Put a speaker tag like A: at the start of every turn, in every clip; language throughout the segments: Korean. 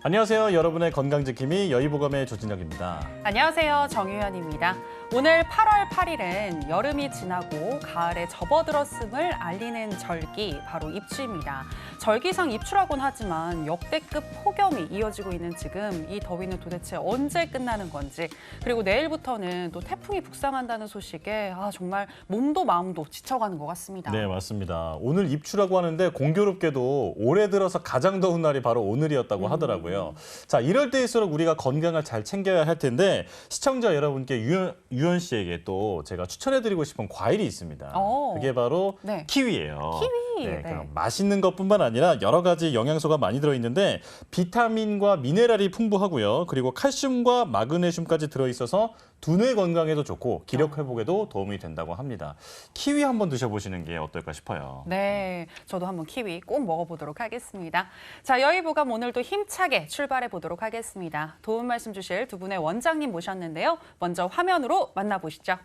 A: 안녕하세요. 여러분의 건강지킴이 여의보감의 조진혁입니다.
B: 안녕하세요. 정유현입니다. 오늘 8월 8일은 여름이 지나고 가을에 접어들었음을 알리는 절기, 바로 입추입니다. 절기상 입추라고는 하지만 역대급 폭염이 이어지고 있는 지금 이 더위는 도대체 언제 끝나는 건지, 그리고 내일부터는 또 태풍이 북상한다는 소식에 정말 몸도 마음도 지쳐가는 것 같습니다.
A: 네, 맞습니다. 오늘 입추라고 하는데 공교롭게도 올해 들어서 가장 더운 날이 바로 오늘이었다고 하더라고요. 자, 이럴 때일수록 우리가 건강을 잘 챙겨야 할 텐데 시청자 여러분께 유현 씨에게 또 제가 추천해드리고 싶은 과일이 있습니다. 그게 바로 키위예요.
B: 키위.
A: 네, 그럼 맛있는 것뿐만 아니라 여러 가지 영양소가 많이 들어있는데 비타민과 미네랄이 풍부하고요. 그리고 칼슘과 마그네슘까지 들어있어서 두뇌 건강에도 좋고 기력 회복에도 도움이 된다고 합니다. 키위 한번 드셔보시는 게 어떨까 싶어요.
B: 네, 저도 한번 키위 꼭 먹어보도록 하겠습니다. 자, 여의보감 오늘도 힘차게 출발해 보도록 하겠습니다. 도움 말씀 주실 두 분의 원장님 모셨는데요. 먼저 화면으로 만나보시죠.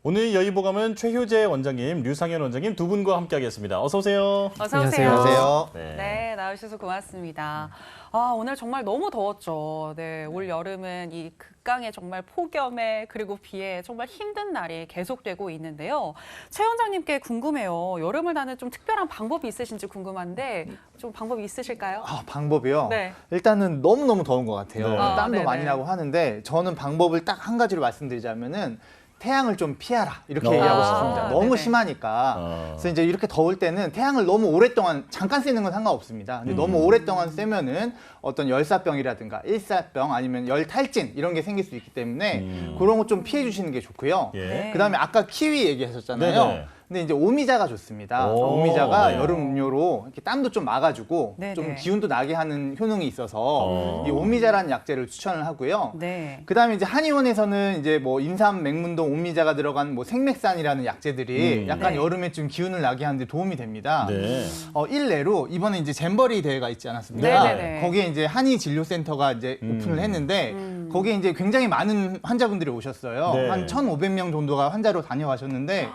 A: 오늘 여의보감은 최효재 원장님, 류상현 원장님 두 분과 함께하겠습니다. 어서 오세요.
B: 어서 오세요.
C: 안녕하세요.
B: 네, 나와주셔서 고맙습니다. 오늘 정말 너무 더웠죠. 네, 올 여름은 이 극강의 정말 폭염에 그리고 비에 정말 힘든 날이 계속되고 있는데요. 최 원장님께 궁금해요. 여름을 나는 좀 특별한 방법이 있으신지 궁금한데 좀 방법이 있으실까요?
C: 방법이요?
B: 네.
C: 일단은 너무너무 더운 것 같아요.
A: 네.
C: 땀도
B: 네네.
C: 많이 나고 하는데 저는 방법을 딱 한 가지로 말씀드리자면은 태양을 좀 피하라 이렇게 얘기하고 싶습니다. 너무
B: 네네.
C: 심하니까. 그래서 이제 이렇게 더울 때는 태양을 너무 오랫동안 잠깐 쐬는 건 상관없습니다. 근데 너무 오랫동안 쐬면은 어떤 열사병이라든가 일사병 아니면 열탈진 이런 게 생길 수 있기 때문에 그런 거 좀 피해 주시는 게 좋고요.
A: 예.
C: 그다음에 아까 키위 얘기하셨잖아요.
A: 네네.
C: 근데 이제 오미자가 좋습니다.
A: 오,
C: 오미자가
A: 네.
C: 여름 음료로 이렇게 땀도 좀 막아주고
B: 네네.
C: 좀 기운도 나게 하는 효능이 있어서 이 오미자라는 약재를 추천을 하고요.
B: 네.
C: 그다음에 이제 한의원에서는 이제 뭐 인삼, 맥문동, 오미자가 들어간 뭐 생맥산이라는 약재들이 약간
B: 네.
C: 여름에 좀 기운을 나게 하는데 도움이 됩니다.
A: 네.
C: 일례로 이번에 이제 잼버리 대회가 있지 않았습니까?
B: 네네네.
C: 거기에 이제 한의진료센터가 이제 오픈을 했는데 거기에 이제 굉장히 많은 환자분들이 오셨어요.
A: 네.
C: 한 1,500명 정도가 환자로 다녀가셨는데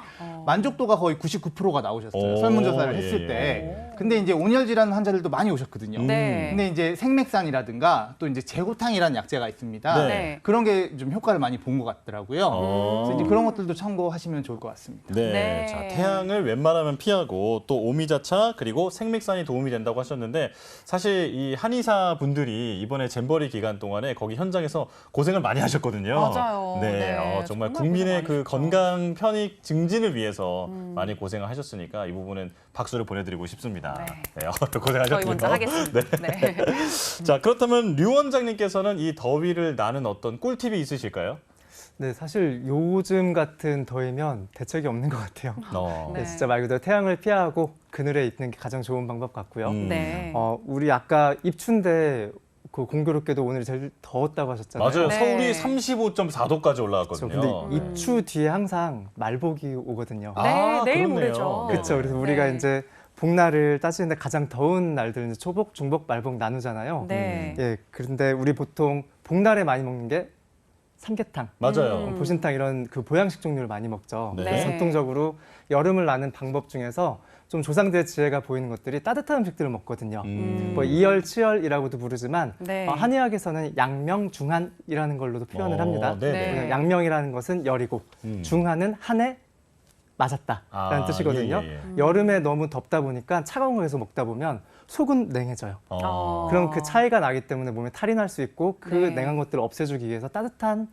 C: 만족도가 거의 99%가 나오셨어요. 설문조사를
A: 예,
C: 했을
A: 예.
C: 때. 근데 이제 온열 질환 환자들도 많이 오셨거든요.
B: 네.
C: 근데 이제 생맥산이라든가 또 이제 제고탕이라는 약재가 있습니다.
B: 네.
C: 그런 게 좀 효과를 많이 본 것 같더라고요. 그래서 이제 그런 것들도 참고하시면 좋을 것 같습니다.
A: 네.
B: 네.
A: 자, 태양을 웬만하면 피하고 또 오미자차 그리고 생맥산이 도움이 된다고 하셨는데 사실 이 한의사 분들이 이번에 잼버리 기간 동안에 거기 현장에서 고생을 많이 하셨거든요.
B: 맞아요.
A: 네.
B: 네.
A: 정말
B: 정말
A: 국민의
B: 고생
A: 그
B: 많으셨죠.
A: 건강 편익 증진을 위해서 많이 고생을 하셨으니까 이 부분은 박수를 보내드리고 싶습니다.
B: 네.
A: 고생하셨고요.
B: 저희 먼저 하겠습니다. 네.
A: 자, 그렇다면 류 원장님께서는 이 더위를 나는 어떤 꿀팁이 있으실까요?
D: 네, 사실 요즘 같은 더위면 대책이 없는 것 같아요.
B: 네.
D: 네, 진짜 말 그대로 태양을 피하고 그늘에 있는 게 가장 좋은 방법 같고요.
B: 네.
D: 우리 아까 입추인데 그 공교롭게도 오늘 제일 더웠다고 하셨잖아요.
A: 맞아요.
B: 네.
A: 서울이 35.4도까지
D: 그렇죠.
A: 올라갔거든요.
D: 근데 입추 뒤에 항상 말복이 오거든요.
B: 네, 내일
A: 그렇네요.
B: 모레죠.
D: 그렇죠. 그래서 우리가
B: 네.
D: 이제 복날을 따지는데 가장 더운 날들은 이제 초복, 중복, 말복 나누잖아요.
B: 네.
D: 예, 그런데 우리 보통 복날에 많이 먹는 게 삼계탕,
A: 맞아요.
D: 보신탕 이런 그 보양식 종류를 많이 먹죠.
A: 네.
D: 그래서 전통적으로 여름을 나는 방법 중에서 좀 조상들의 지혜가 보이는 것들이 따뜻한 음식들을 먹거든요. 뭐 이열, 치열이라고도 부르지만
B: 네.
D: 한의학에서는 양명, 중한이라는 걸로도 표현을 합니다.
A: 네.
B: 네.
D: 양명이라는 것은 열이고 중한은 한해 맞았다라는 뜻이거든요.
A: 예.
D: 여름에 너무 덥다 보니까 차가운 거 계속 먹다 보면 속은 냉해져요. 그럼 그 차이가 나기 때문에 몸에 탈이 날 수 있고 그
B: 네.
D: 냉한 것들을 없애주기 위해서 따뜻한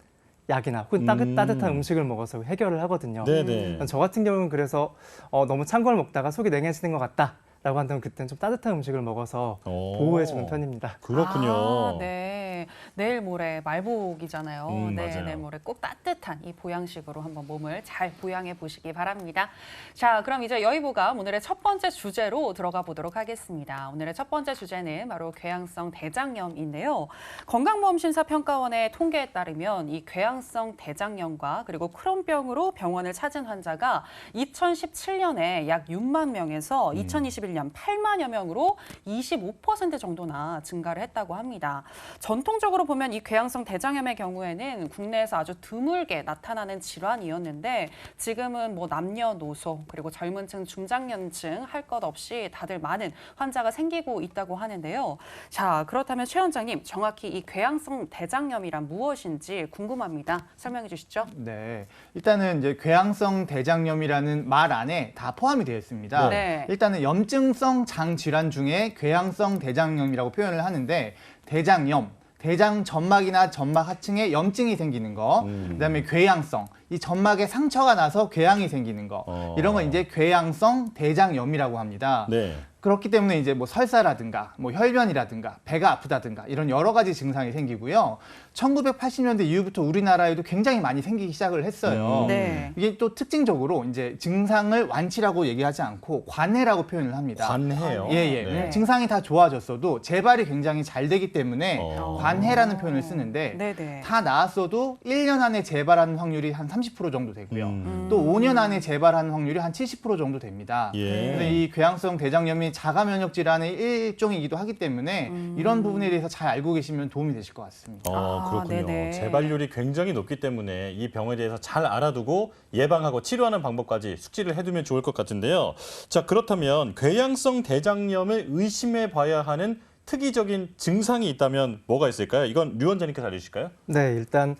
D: 약이나 혹은 따뜻한 음식을 먹어서 해결을 하거든요.
A: 네네.
D: 저 같은 경우는 그래서 너무 찬 걸 먹다가 속이 냉해지는 것 같다라고 한다면 그때는 좀 따뜻한 음식을 먹어서 보호해주는 편입니다.
A: 그렇군요.
B: 네. 네, 내일 모레 말복이잖아요. 네,
A: 맞아요.
B: 내일 모레 꼭 따뜻한 이 보양식으로 한번 몸을 잘 보양해 보시기 바랍니다. 자, 그럼 이제 여의보감 오늘의 첫 번째 주제로 들어가 보도록 하겠습니다. 오늘의 첫 번째 주제는 바로 궤양성 대장염인데요. 건강보험심사평가원의 통계에 따르면 이 궤양성 대장염과 그리고 크론병으로 병원을 찾은 환자가 2017년에 약 6만 명에서 2021년 8만여 명으로 25% 정도나 증가를 했다고 합니다. 전통적으로 보면 이 궤양성 대장염의 경우에는 국내에서 아주 드물게 나타나는 질환이었는데 지금은 뭐 남녀노소 그리고 젊은 층, 중장년층 할 것 없이 다들 많은 환자가 생기고 있다고 하는데요. 자, 그렇다면 최 원장님, 정확히 이 궤양성 대장염이란 무엇인지 궁금합니다. 설명해 주시죠.
C: 네, 일단은 이제 궤양성 대장염이라는 말 안에 다 포함이 되어 있습니다.
B: 네.
C: 일단은 염증성 장 질환 중에 궤양성 대장염이라고 표현을 하는데 대장염, 대장 점막이나 점막 하층에 염증이 생기는 거, 그다음에 궤양성, 이 점막에 상처가 나서 궤양이 생기는 거, 이런 건 이제 궤양성 대장염이라고 합니다.
A: 네.
C: 그렇기 때문에 이제 뭐 설사라든가 뭐 혈변이라든가 배가 아프다든가 이런 여러 가지 증상이 생기고요. 1980년대 이후부터 우리나라에도 굉장히 많이 생기기 시작을 했어요.
B: 네.
C: 이게 또 특징적으로 이제 증상을 완치라고 얘기하지 않고 관해라고 표현을 합니다.
A: 관해요.
C: 예.
A: 네.
C: 증상이 다 좋아졌어도 재발이 굉장히 잘 되기 때문에 관해라는 표현을 쓰는데
B: 네네.
C: 다 나았어도 1년 안에 재발하는 확률이 한 30% 정도 되고요. 또 5년 안에 재발하는 확률이 한 70% 정도 됩니다.
A: 예.
C: 그래서 이 궤양성 대장염이 자가 면역 질환의 일종이기도 하기 때문에 이런 부분에 대해서 잘 알고 계시면 도움이 되실 것 같습니다.
A: 그렇군요.
B: 네네.
A: 재발률이 굉장히 높기 때문에 이 병에 대해서 잘 알아두고 예방하고 치료하는 방법까지 숙지를 해두면 좋을 것 같은데요. 자, 그렇다면 궤양성 대장염을 의심해 봐야 하는 특이적인 증상이 있다면 뭐가 있을까요? 이건 류 원장님께서 알려주실까요?
D: 네, 일단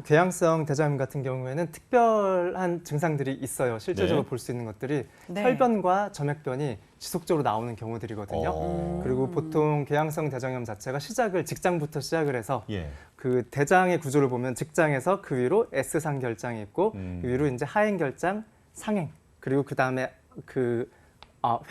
D: 궤양성 대장염 같은 경우에는 특별한 증상들이 있어요. 실제적으로
A: 네.
D: 볼 수 있는 것들이
B: 네.
D: 혈변과 점액변이 지속적으로 나오는 경우들이거든요. 그리고 보통 궤양성 대장염 자체가 직장부터 시작을 해서
A: 예.
D: 그 대장의 구조를 보면 직장에서 그 위로 S상 결장이 있고 그 위로 이제 하행 결장, 상행, 그리고 그 다음에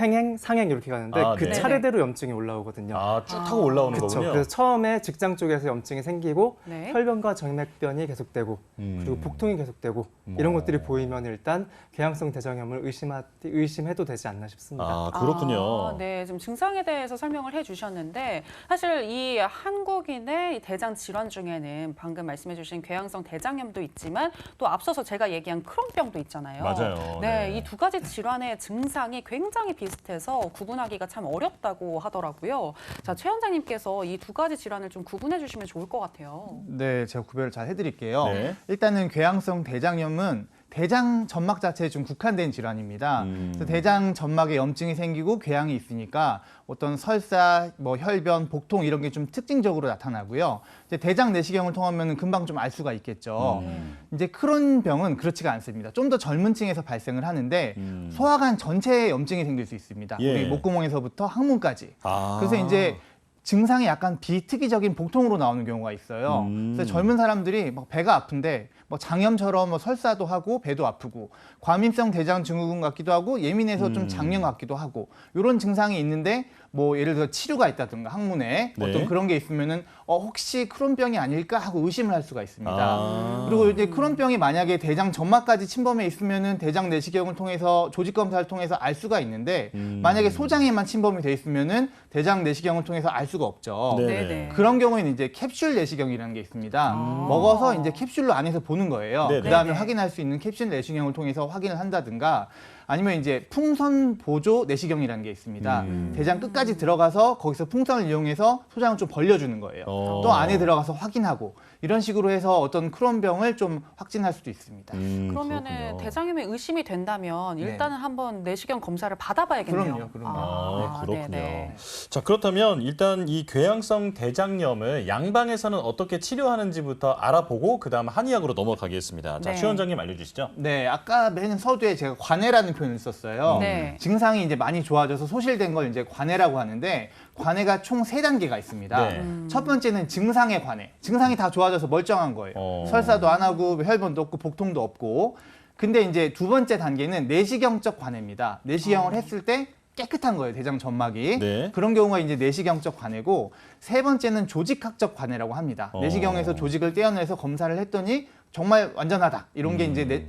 D: 횡행, 상행 이렇게 가는데 그
A: 네.
D: 차례대로 염증이 올라오거든요.
A: 쭉 타고 올라오는
D: 그렇죠.
A: 거군요.
D: 그래서 처음에 직장 쪽에서 염증이 생기고
B: 네.
D: 혈변과 정맥변이 계속되고 그리고 복통이 계속되고 이런 것들이 보이면 일단 궤양성 대장염을 의심해도 되지 않나 싶습니다.
A: 그렇군요.
B: 네, 지금 증상에 대해서 설명을 해주셨는데 사실 이 한국인의 이 대장 질환 중에는 방금 말씀해주신 궤양성 대장염도 있지만 또 앞서서 제가 얘기한 크론병도 있잖아요.
A: 맞아요.
B: 네,
A: 네.
B: 이 두 가지 질환의 증상이 굉장히 비슷해서 구분하기가 참 어렵다고 하더라고요. 자, 최 원장님께서 이 두 가지 질환을 좀 구분해 주시면 좋을 것 같아요.
C: 네, 제가 구별을 잘 해드릴게요.
A: 네.
C: 일단은 궤양성 대장염은 대장 점막 자체에 좀 국한된 질환입니다. 그래서 대장 점막에 염증이 생기고 궤양이 있으니까 어떤 설사, 뭐 혈변, 복통 이런 게 좀 특징적으로 나타나고요. 이제 대장 내시경을 통하면 금방 좀 알 수가 있겠죠. 이제 크론병은 그렇지가 않습니다. 좀 더 젊은 층에서 발생을 하는데 소화관 전체에 염증이 생길 수 있습니다.
A: 예.
C: 우리 목구멍에서부터 항문까지. 그래서 이제 증상이 약간 비특이적인 복통으로 나오는 경우가 있어요. 그래서 젊은 사람들이 막 배가 아픈데 뭐 장염처럼 뭐 설사도 하고 배도 아프고 과민성 대장 증후군 같기도 하고 예민해서 좀 장염 같기도 하고 이런 증상이 있는데 뭐 예를 들어 치료가 있다든가 항문에
A: 네.
C: 어떤 그런 게 있으면은 혹시 크론병이 아닐까 하고 의심을 할 수가 있습니다. 그리고 이제 크론병이 만약에 대장 점막까지 침범해 있으면은 대장 내시경을 통해서 조직 검사를 통해서 알 수가 있는데 만약에 소장에만 침범이 돼 있으면은 대장 내시경을 통해서 알 수가 없죠.
A: 네.
B: 네네.
C: 그런 경우에는 이제 캡슐 내시경이라는 게 있습니다. 먹어서 이제 캡슐로 안에서 보는 거예요.
A: 네네.
C: 그다음에
B: 네네.
C: 확인할 수 있는 캡슐 내시경을 통해서 확인을 한다든가 아니면 이제 풍선 보조 내시경이라는 게 있습니다. 대장 끝까지 들어가서 거기서 풍선을 이용해서 소장을 좀 벌려주는 거예요. 또 안에 들어가서 확인하고 이런 식으로 해서 어떤 크론병을 좀 확진할 수도 있습니다.
B: 그러면은
A: 그렇군요.
B: 대장염에 의심이 된다면
C: 네.
B: 일단은 한번 내시경 검사를 받아봐야겠네요.
C: 그럼요.
A: 그렇군요.
B: 네네.
A: 자, 그렇다면 일단 이 궤양성 대장염을 양방에서는 어떻게 치료하는지부터 알아보고 그다음 한의학으로 넘어가겠습니다. 자,
B: 네.
A: 최 원장님 알려주시죠.
C: 네, 아까 맨 서두에 제가 관해라는 표현을 썼어요.
B: 네.
C: 증상이 이제 많이 좋아져서 소실된 걸 이제 관해라고 하는데 관해가 총 3단계가 있습니다.
A: 네.
C: 첫 번째는 증상의 관해. 증상이 다 좋아져서 멀쩡한 거예요. 설사도 안 하고 혈변도 없고 복통도 없고. 근데 이제 두 번째 단계는 내시경적 관해입니다. 내시경을 했을 때 깨끗한 거예요, 대장 점막이.
A: 네.
C: 그런 경우가 이제 내시경적 관해고, 세 번째는 조직학적 관해라고 합니다. 내시경에서 조직을 떼어내서 검사를 했더니 정말 완전하다. 이런 게 이제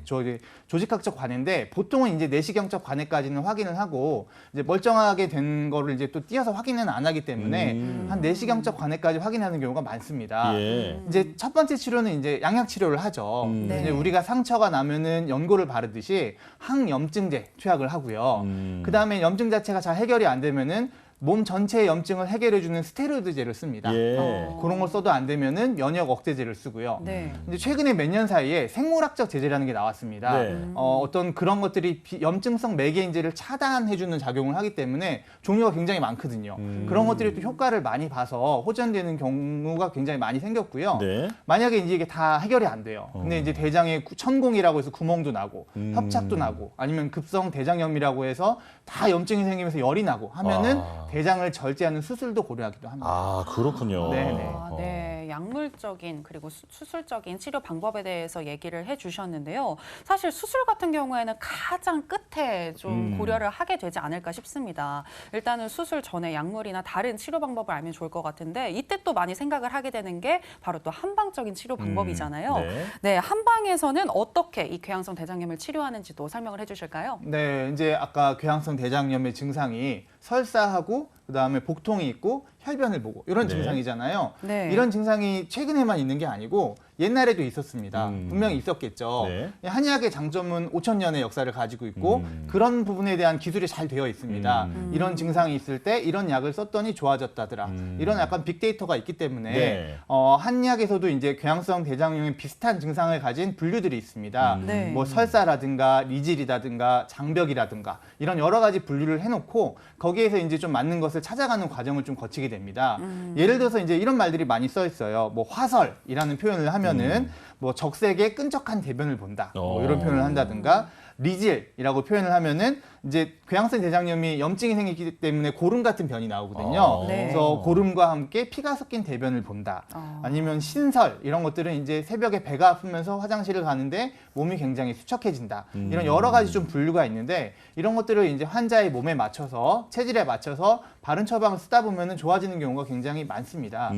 C: 조직학적 관해인데, 보통은 이제 내시경적 관해까지는 확인을 하고 이제 멀쩡하게 된 거를 이제 또 띄어서 확인은 안 하기 때문에 한 내시경적 관해까지 확인하는 경우가 많습니다.
A: 예.
C: 이제 첫 번째 치료는 이제 양약 치료를 하죠.
B: 네.
C: 이제 우리가 상처가 나면은 연고를 바르듯이 항염증제 투약을 하고요. 그 다음에 염증 자체가 잘 해결이 안 되면은 몸 전체의 염증을 해결해주는 스테로이드제를 씁니다.
A: 예.
C: 그런 걸 써도 안 되면은 면역 억제제를 쓰고요.
B: 네.
C: 근데 최근에 몇 년 사이에 생물학적 제제라는 게 나왔습니다.
A: 네.
C: 어떤 그런 것들이 염증성 매개인제를 차단해주는 작용을 하기 때문에 종류가 굉장히 많거든요. 그런 것들이 또 효과를 많이 봐서 호전되는 경우가 굉장히 많이 생겼고요.
A: 네.
C: 만약에 이제 이게 다 해결이 안 돼요. 근데 이제 대장에 천공이라고 해서 구멍도 나고 협착도 나고 아니면 급성 대장염이라고 해서 다 염증이 생기면서 열이 나고 하면은
A: 아.
C: 대장을 절제하는 수술도 고려하기도 합니다.
A: 아, 그렇군요.
C: 네네.
B: 네, 약물적인 그리고 수술적인 치료 방법에 대해서 얘기를 해주셨는데요. 사실 수술 같은 경우에는 가장 끝에 좀 고려를 하게 되지 않을까 싶습니다. 일단은 수술 전에 약물이나 다른 치료 방법을 알면 좋을 것 같은데, 이때 또 많이 생각을 하게 되는 게 바로 또 한방적인 치료 방법이잖아요.
A: 네.
B: 네, 한방에서는 어떻게 이 궤양성 대장염을 치료하는지도 설명을 해주실까요?
C: 네, 이제 아까 궤양성 대장염의 증상이 설사하고 그다음에 복통이 있고 혈변을 보고 이런
A: 네.
C: 증상이잖아요.
B: 네.
C: 이런 증상이 최근에만 있는 게 아니고 옛날에도 있었습니다. 분명히 있었겠죠.
A: 네.
C: 한의학의 장점은 5,000년의 역사를 가지고 있고 그런 부분에 대한 기술이 잘 되어 있습니다. 이런 증상이 있을 때 이런 약을 썼더니 좋아졌다더라. 이런 약간 빅데이터가 있기 때문에
A: 네.
C: 한의학에서도 이제 궤양성 대장염에 비슷한 증상을 가진 분류들이 있습니다.
B: 네.
C: 뭐 설사라든가 리질이라든가 장벽이라든가 이런 여러 가지 분류를 해놓고 거기에서 이제 좀 맞는 것을 찾아가는 과정을 좀 거치게 됩니다. 예를 들어서 이제 이런 말들이 많이 써 있어요. 뭐 화설이라는 표현을 하면은 뭐 적색의 끈적한 대변을 본다. 뭐 이런 표현을 한다든가 리질이라고 표현을 하면은 이제 궤양성 대장염이 염증이 생기기 때문에 고름 같은 변이 나오거든요.
B: 네.
C: 그래서 고름과 함께 피가 섞인 대변을 본다. 아니면 신설 이런 것들은 이제 새벽에 배가 아프면서 화장실을 가는데 몸이 굉장히 수척해진다. 이런 여러 가지 좀 분류가 있는데 이런 것들을 이제 환자의 몸에 맞춰서 체질에 맞춰서 바른 처방을 쓰다 보면은 좋아지는 경우가 굉장히 많습니다.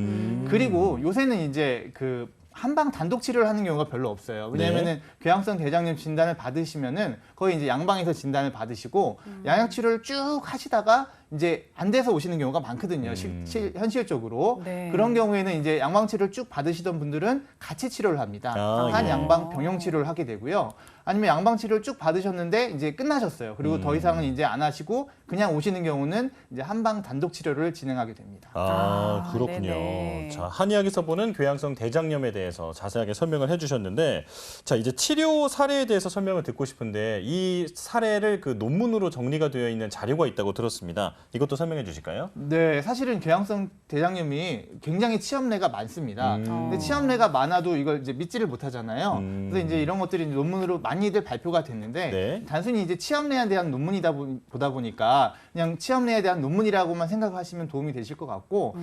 C: 그리고 요새는 이제 그 한방 단독 치료를 하는 경우가 별로 없어요. 왜냐하면은 궤양성 대장염 진단을 받으시면은 거의 이제 양방에서 진단을 받으시고 양약 치료를 쭉 하시다가 이제 안 돼서 오시는 경우가 많거든요. 현실적으로.
B: 네.
C: 그런 경우에는 이제 양방 치료를 쭉 받으시던 분들은 같이 치료를 합니다.
A: 아,
C: 한
A: 예.
C: 양방 병용 치료를 하게 되고요. 아니면 양방 치료를 쭉 받으셨는데 이제 끝나셨어요. 그리고 더 이상은 이제 안 하시고 그냥 오시는 경우는 이제 한방 단독 치료를 진행하게 됩니다.
A: 아, 그렇군요.
B: 네네.
A: 자, 한의학에서 보는 궤양성 대장염에 대해서 자세하게 설명을 해주셨는데, 자, 이제 치료 사례에 대해서 설명을 듣고 싶은데 이 사례를 그 논문으로 정리가 되어 있는 자료가 있다고 들었습니다. 이것도 설명해 주실까요?
C: 네, 사실은 궤양성 대장염이 굉장히 치염내가 많습니다. 근데 치염내가 많아도 이걸 이제 믿지를 못하잖아요. 그래서 이제 이런 것들이 논문으로 많이들 발표가 됐는데
A: 네.
C: 단순히 이제 치염내에 대한 논문이다 보다 보니까 그냥 치염내에 대한 논문이라고만 생각하시면 도움이 되실 것 같고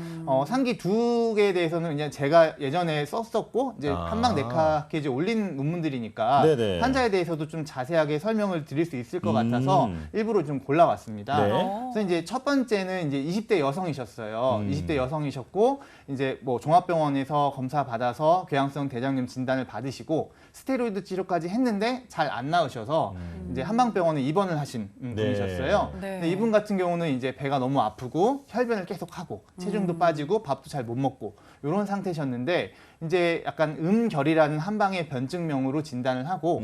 C: 상기 두 개에 대해서는 그냥 제가 예전에 썼었고 이제
A: 아.
C: 한방 네카케이지에 올린 논문들이니까
A: 네네.
C: 환자에 대해서도 좀 자세하게 설명을 드릴 수 있을 것 같아서 일부러 좀 골라왔습니다.
A: 네.
C: 그래서 이제 첫 번째는 이제 20대 여성이셨어요. 20대 여성이셨고 이제 뭐 종합병원에서 검사 받아서 궤양성 대장염 진단을 받으시고 스테로이드 치료까지 했는데 잘 안 나으셔서 이제 한방병원에 입원을 하신 분이셨어요.
B: 네.
C: 근데 이분 같은 경우는 이제 배가 너무 아프고 혈변을 계속 하고 체중도 빠지고 밥도 잘 못 먹고 이런 상태셨는데 이제 약간 음결이라는 한방의 변증명으로 진단을 하고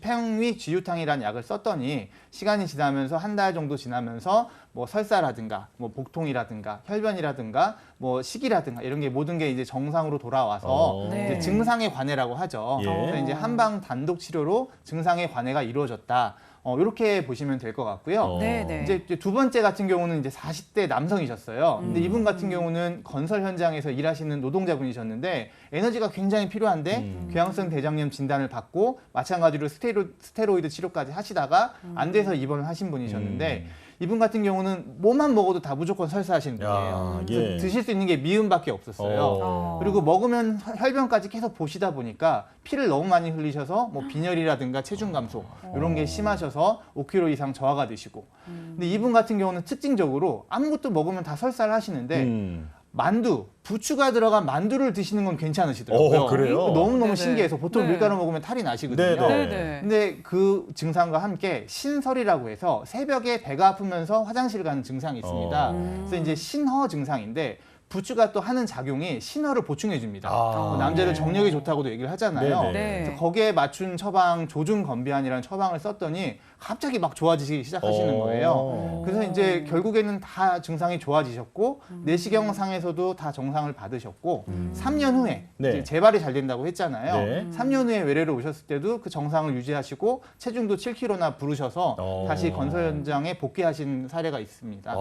C: 평위쥐유탕이라는 약을 썼더니 시간이 지나면서 한 달 정도 지나면서 뭐 설사라든가 뭐 복통이라든가 혈변이라든가 뭐 식이라든가 이런 게 모든 게 이제 정상으로 돌아와서
B: 네.
C: 이제 증상의 관해라고 하죠.
A: 예.
C: 그래서 이제 한방 단독 치료로 증상의 관해가 이루어졌다. 이렇게 보시면 될 것 같고요.
B: 네네.
C: 이제 두 번째 같은 경우는 이제 40대 남성이셨어요. 근데 이분 같은 경우는 건설 현장에서 일하시는 노동자분이셨는데 에너지가 굉장히 필요한데 궤양성 대장염 진단을 받고 마찬가지로 스테로이드 치료까지 하시다가 안 돼서 입원을 하신 분이셨는데 이분 같은 경우는 뭐만 먹어도 다 무조건 설사하시는 분이에요.
A: 야,
C: 그래서
A: 예.
C: 드실 수 있는 게 미음밖에 없었어요.
A: 어.
C: 그리고 먹으면 혈변까지 계속 보시다 보니까 피를 너무 많이 흘리셔서 뭐 빈혈이라든가 체중 감소 이런 게 심하셔서 5kg 이상 저하가 되시고. 근데 이분 같은 경우는 특징적으로 아무것도 먹으면 다 설사를 하시는데 만두, 부추가 들어간 만두를 드시는 건 괜찮으시더라고요.
A: 그래요?
C: 너무너무
B: 네네.
C: 신기해서 보통
B: 네.
C: 밀가루 먹으면 탈이 나시거든요.
A: 네네.
B: 네네.
C: 근데 그 증상과 함께 신설이라고 해서 새벽에 배가 아프면서 화장실 가는 증상이 있습니다. 그래서 이제 신허 증상인데 부추가 또 하는 작용이 신허를 보충해 줍니다.
A: 아.
C: 남자들 정력이 좋다고도 얘기를 하잖아요.
A: 네네.
B: 네.
C: 그래서 거기에 맞춘 처방 조중 건비안이라는 처방을 썼더니 갑자기 막 좋아지기 시작하시는 거예요. 그래서 이제 결국에는 다 증상이 좋아지셨고 내시경상에서도 다 정상을 받으셨고 3년 후에
A: 네.
C: 이제 재발이 잘 된다고 했잖아요.
A: 네.
C: 3년 후에 외래로 오셨을 때도 그 정상을 유지하시고 체중도 7kg나 부르셔서 다시 건설 현장에 복귀하신 사례가 있습니다.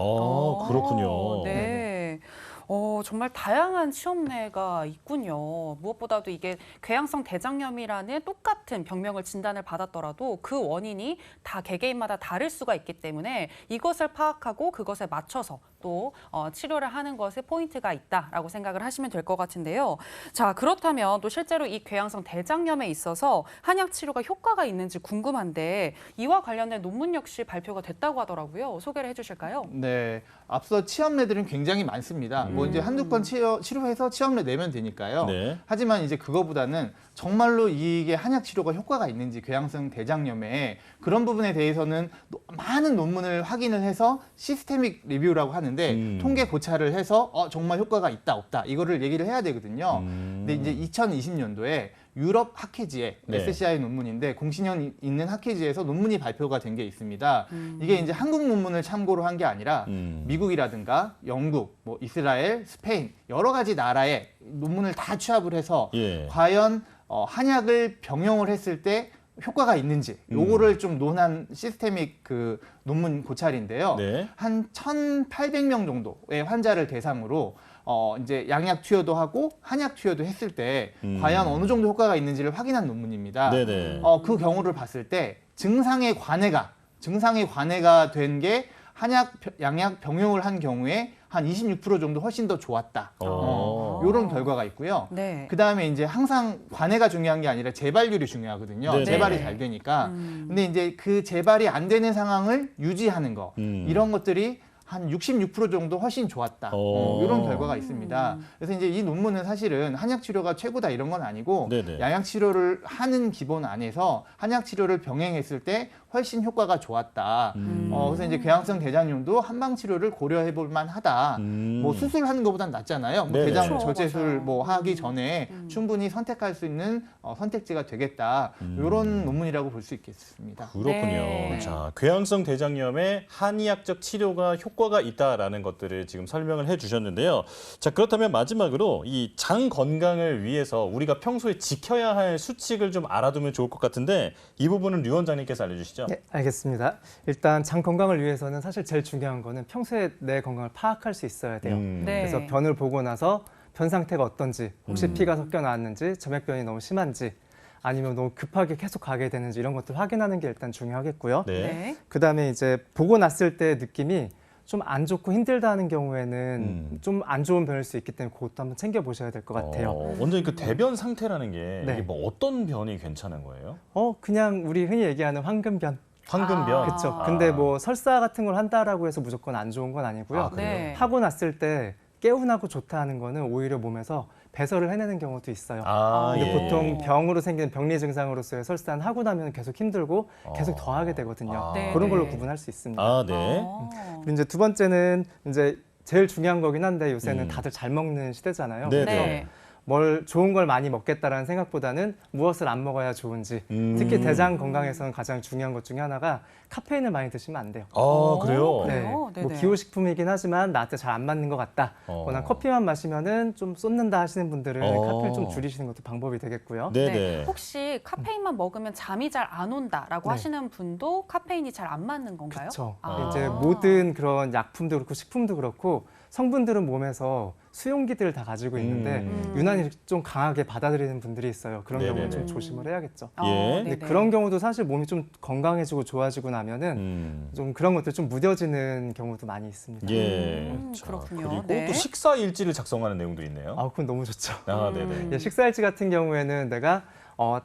A: 그렇군요.
B: 네. 정말 다양한 치험례가 있군요. 무엇보다도 이게 궤양성 대장염이라는 똑같은 병명을 진단을 받았더라도 그 원인이 다 개개인마다 다를 수가 있기 때문에 이것을 파악하고 그것에 맞춰서 또 치료를 하는 것에 포인트가 있다라고 생각을 하시면 될 것 같은데요. 자, 그렇다면 또 실제로 이 궤양성 대장염에 있어서 한약 치료가 효과가 있는지 궁금한데 이와 관련된 논문 역시 발표가 됐다고 하더라고요. 소개를 해주실까요?
C: 네, 앞서 치험례들은 굉장히 많습니다. 뭐 이제 한두 건 치료해서 치험례 내면 되니까요.
A: 네.
C: 하지만 이제 그거보다는 정말로 이게 한약 치료가 효과가 있는지 궤양성 대장염에 그런 부분에 대해서는 많은 논문을 확인을 해서 시스테믹 리뷰라고 하는데 통계 고찰을 해서 정말 효과가 있다 없다 이거를 얘기를 해야 되거든요. 근데 이제 2020년도에 유럽 학회지에
A: 네.
C: SCI 논문인데 공신력 있는 학회지에서 논문이 발표가 된 게 있습니다. 이게 이제 한국 논문을 참고로 한 게 아니라 미국이라든가 영국, 뭐 이스라엘, 스페인 여러 가지 나라의 논문을 다 취합을 해서
A: 예.
C: 과연 한약을 병용을 했을 때 효과가 있는지 요거를 좀 논한 시스테믹 그 논문 고찰인데요.
A: 네.
C: 한 1,800명 정도의 환자를 대상으로 이제 양약 투여도 하고 한약 투여도 했을 때 과연 어느 정도 효과가 있는지를 확인한 논문입니다.
A: 네네.
C: 그 경우를 봤을 때 증상의 관해가 된 게 양약 병용을 한 경우에 한 26% 정도 훨씬 더 좋았다. 이런 결과가 있고요.
B: 네.
C: 그 다음에 이제 항상 관해가 중요한 게 아니라 재발률이 중요하거든요.
A: 네네.
C: 재발이 잘 되니까. 근데 이제 그 재발이 안 되는 상황을 유지하는 거 이런 것들이 한 66% 정도 훨씬 좋았다. 이런 결과가 있습니다. 그래서 이제 이 논문은 사실은 한약 치료가 최고다 이런 건 아니고
A: 네네.
C: 양약 치료를 하는 기본 안에서 한약 치료를 병행했을 때 훨씬 효과가 좋았다. 그래서 이제 궤양성 대장염도 한방 치료를 고려해 볼 만하다. 뭐 수술하는 것보단 낫잖아요. 뭐
A: 네네.
C: 대장
B: 그렇죠,
C: 절제술
B: 맞아요.
C: 뭐 하기 전에 충분히 선택할 수 있는 선택지가 되겠다. 이런 논문이라고 볼 수 있겠습니다.
A: 그렇군요.
B: 네.
A: 자, 궤양성 대장염의 한의학적 치료가 효과가 있다라는 것들을 지금 설명을 해주셨는데요. 자, 그렇다면 마지막으로 이 장 건강을 위해서 우리가 평소에 지켜야 할 수칙을 좀 알아두면 좋을 것 같은데 이 부분은 류 원장님께서 알려주시죠.
D: 네, 알겠습니다. 일단 장 건강을 위해서는 사실 제일 중요한 거는 평소에 내 건강을 파악할 수 있어야 돼요.
B: 네.
D: 그래서 변을 보고 나서 변 상태가 어떤지, 혹시 피가 섞여 나왔는지, 점액변이 너무 심한지, 아니면 너무 급하게 계속 가게 되는지 이런 것들 확인하는 게 일단 중요하겠고요.
A: 네.
B: 네.
D: 그다음에 이제 보고 났을 때 느낌이 좀 안 좋고 힘들다 하는 경우에는 좀 안 좋은 변일 수 있기 때문에 그것도 한번 챙겨 보셔야 될 것 같아요.
A: 원장님 그 대변 상태라는 게
D: 네.
A: 이게 뭐 어떤 변이 괜찮은 거예요?
D: 그냥 우리 흔히 얘기하는 황금변.
A: 황금변.
D: 그렇죠. 근데 뭐 설사 같은 걸 한다라고 해서 무조건 안 좋은 건 아니고요.
A: 아, 그래요?
B: 네.
D: 하고 났을 때 개운하고 좋다 하는 거는 오히려 몸에서 배설을 해내는 경우도 있어요. 근데
A: 예.
D: 보통 병으로 생기는 병리 증상으로서의 설사는 하고 나면 계속 힘들고 계속 더 하게 되거든요.
B: 네,
D: 그런 걸로
B: 네.
D: 구분할 수 있습니다.
A: 아, 네.
D: 그리고 이제 두 번째는 이제 제일 중요한 거긴 한데 요새는 다들 잘 먹는 시대잖아요.
A: 네,
D: 그래서
B: 네.
D: 뭘 좋은 걸 많이 먹겠다라는 생각보다는 무엇을 안 먹어야 좋은지 특히 대장 건강에서는 가장 중요한 것 중에 하나가 카페인을 많이 드시면 안 돼요.
A: 아, 그래요?
B: 그래요?
D: 네, 뭐
B: 네네.
D: 기호식품이긴 하지만 나한테 잘 안 맞는 것 같다. 난 커피만 마시면은 좀 쏟는다 하시는 분들은 카페인 좀 줄이시는 것도 방법이 되겠고요.
A: 네,
B: 네.
A: 네.
B: 혹시 카페인만 먹으면 잠이 잘 안 온다라고
D: 네.
B: 하시는 분도 카페인이 잘 안 맞는 건가요?
D: 그렇죠.
B: 아.
D: 이제 모든 그런 약품도 그렇고 식품도 그렇고 성분들은 몸에서 수용기들을 다 가지고 있는데 유난히 좀 강하게 받아들이는 분들이 있어요. 그런
A: 네네네.
D: 경우는 좀 조심을 해야겠죠.
A: 예.
D: 근데
B: 네네.
D: 그런 경우도 사실 몸이 좀 건강해지고 좋아지고 나면은 좀 그런 것들 좀 무뎌지는 경우도 많이 있습니다.
A: 예.
B: 그렇군요.
A: 그리고
B: 네.
A: 또 식사 일지를 작성하는 내용도 있네요.
D: 아, 그건 너무 좋죠.
A: 네네.
D: 예, 식사일지 같은 경우에는 내가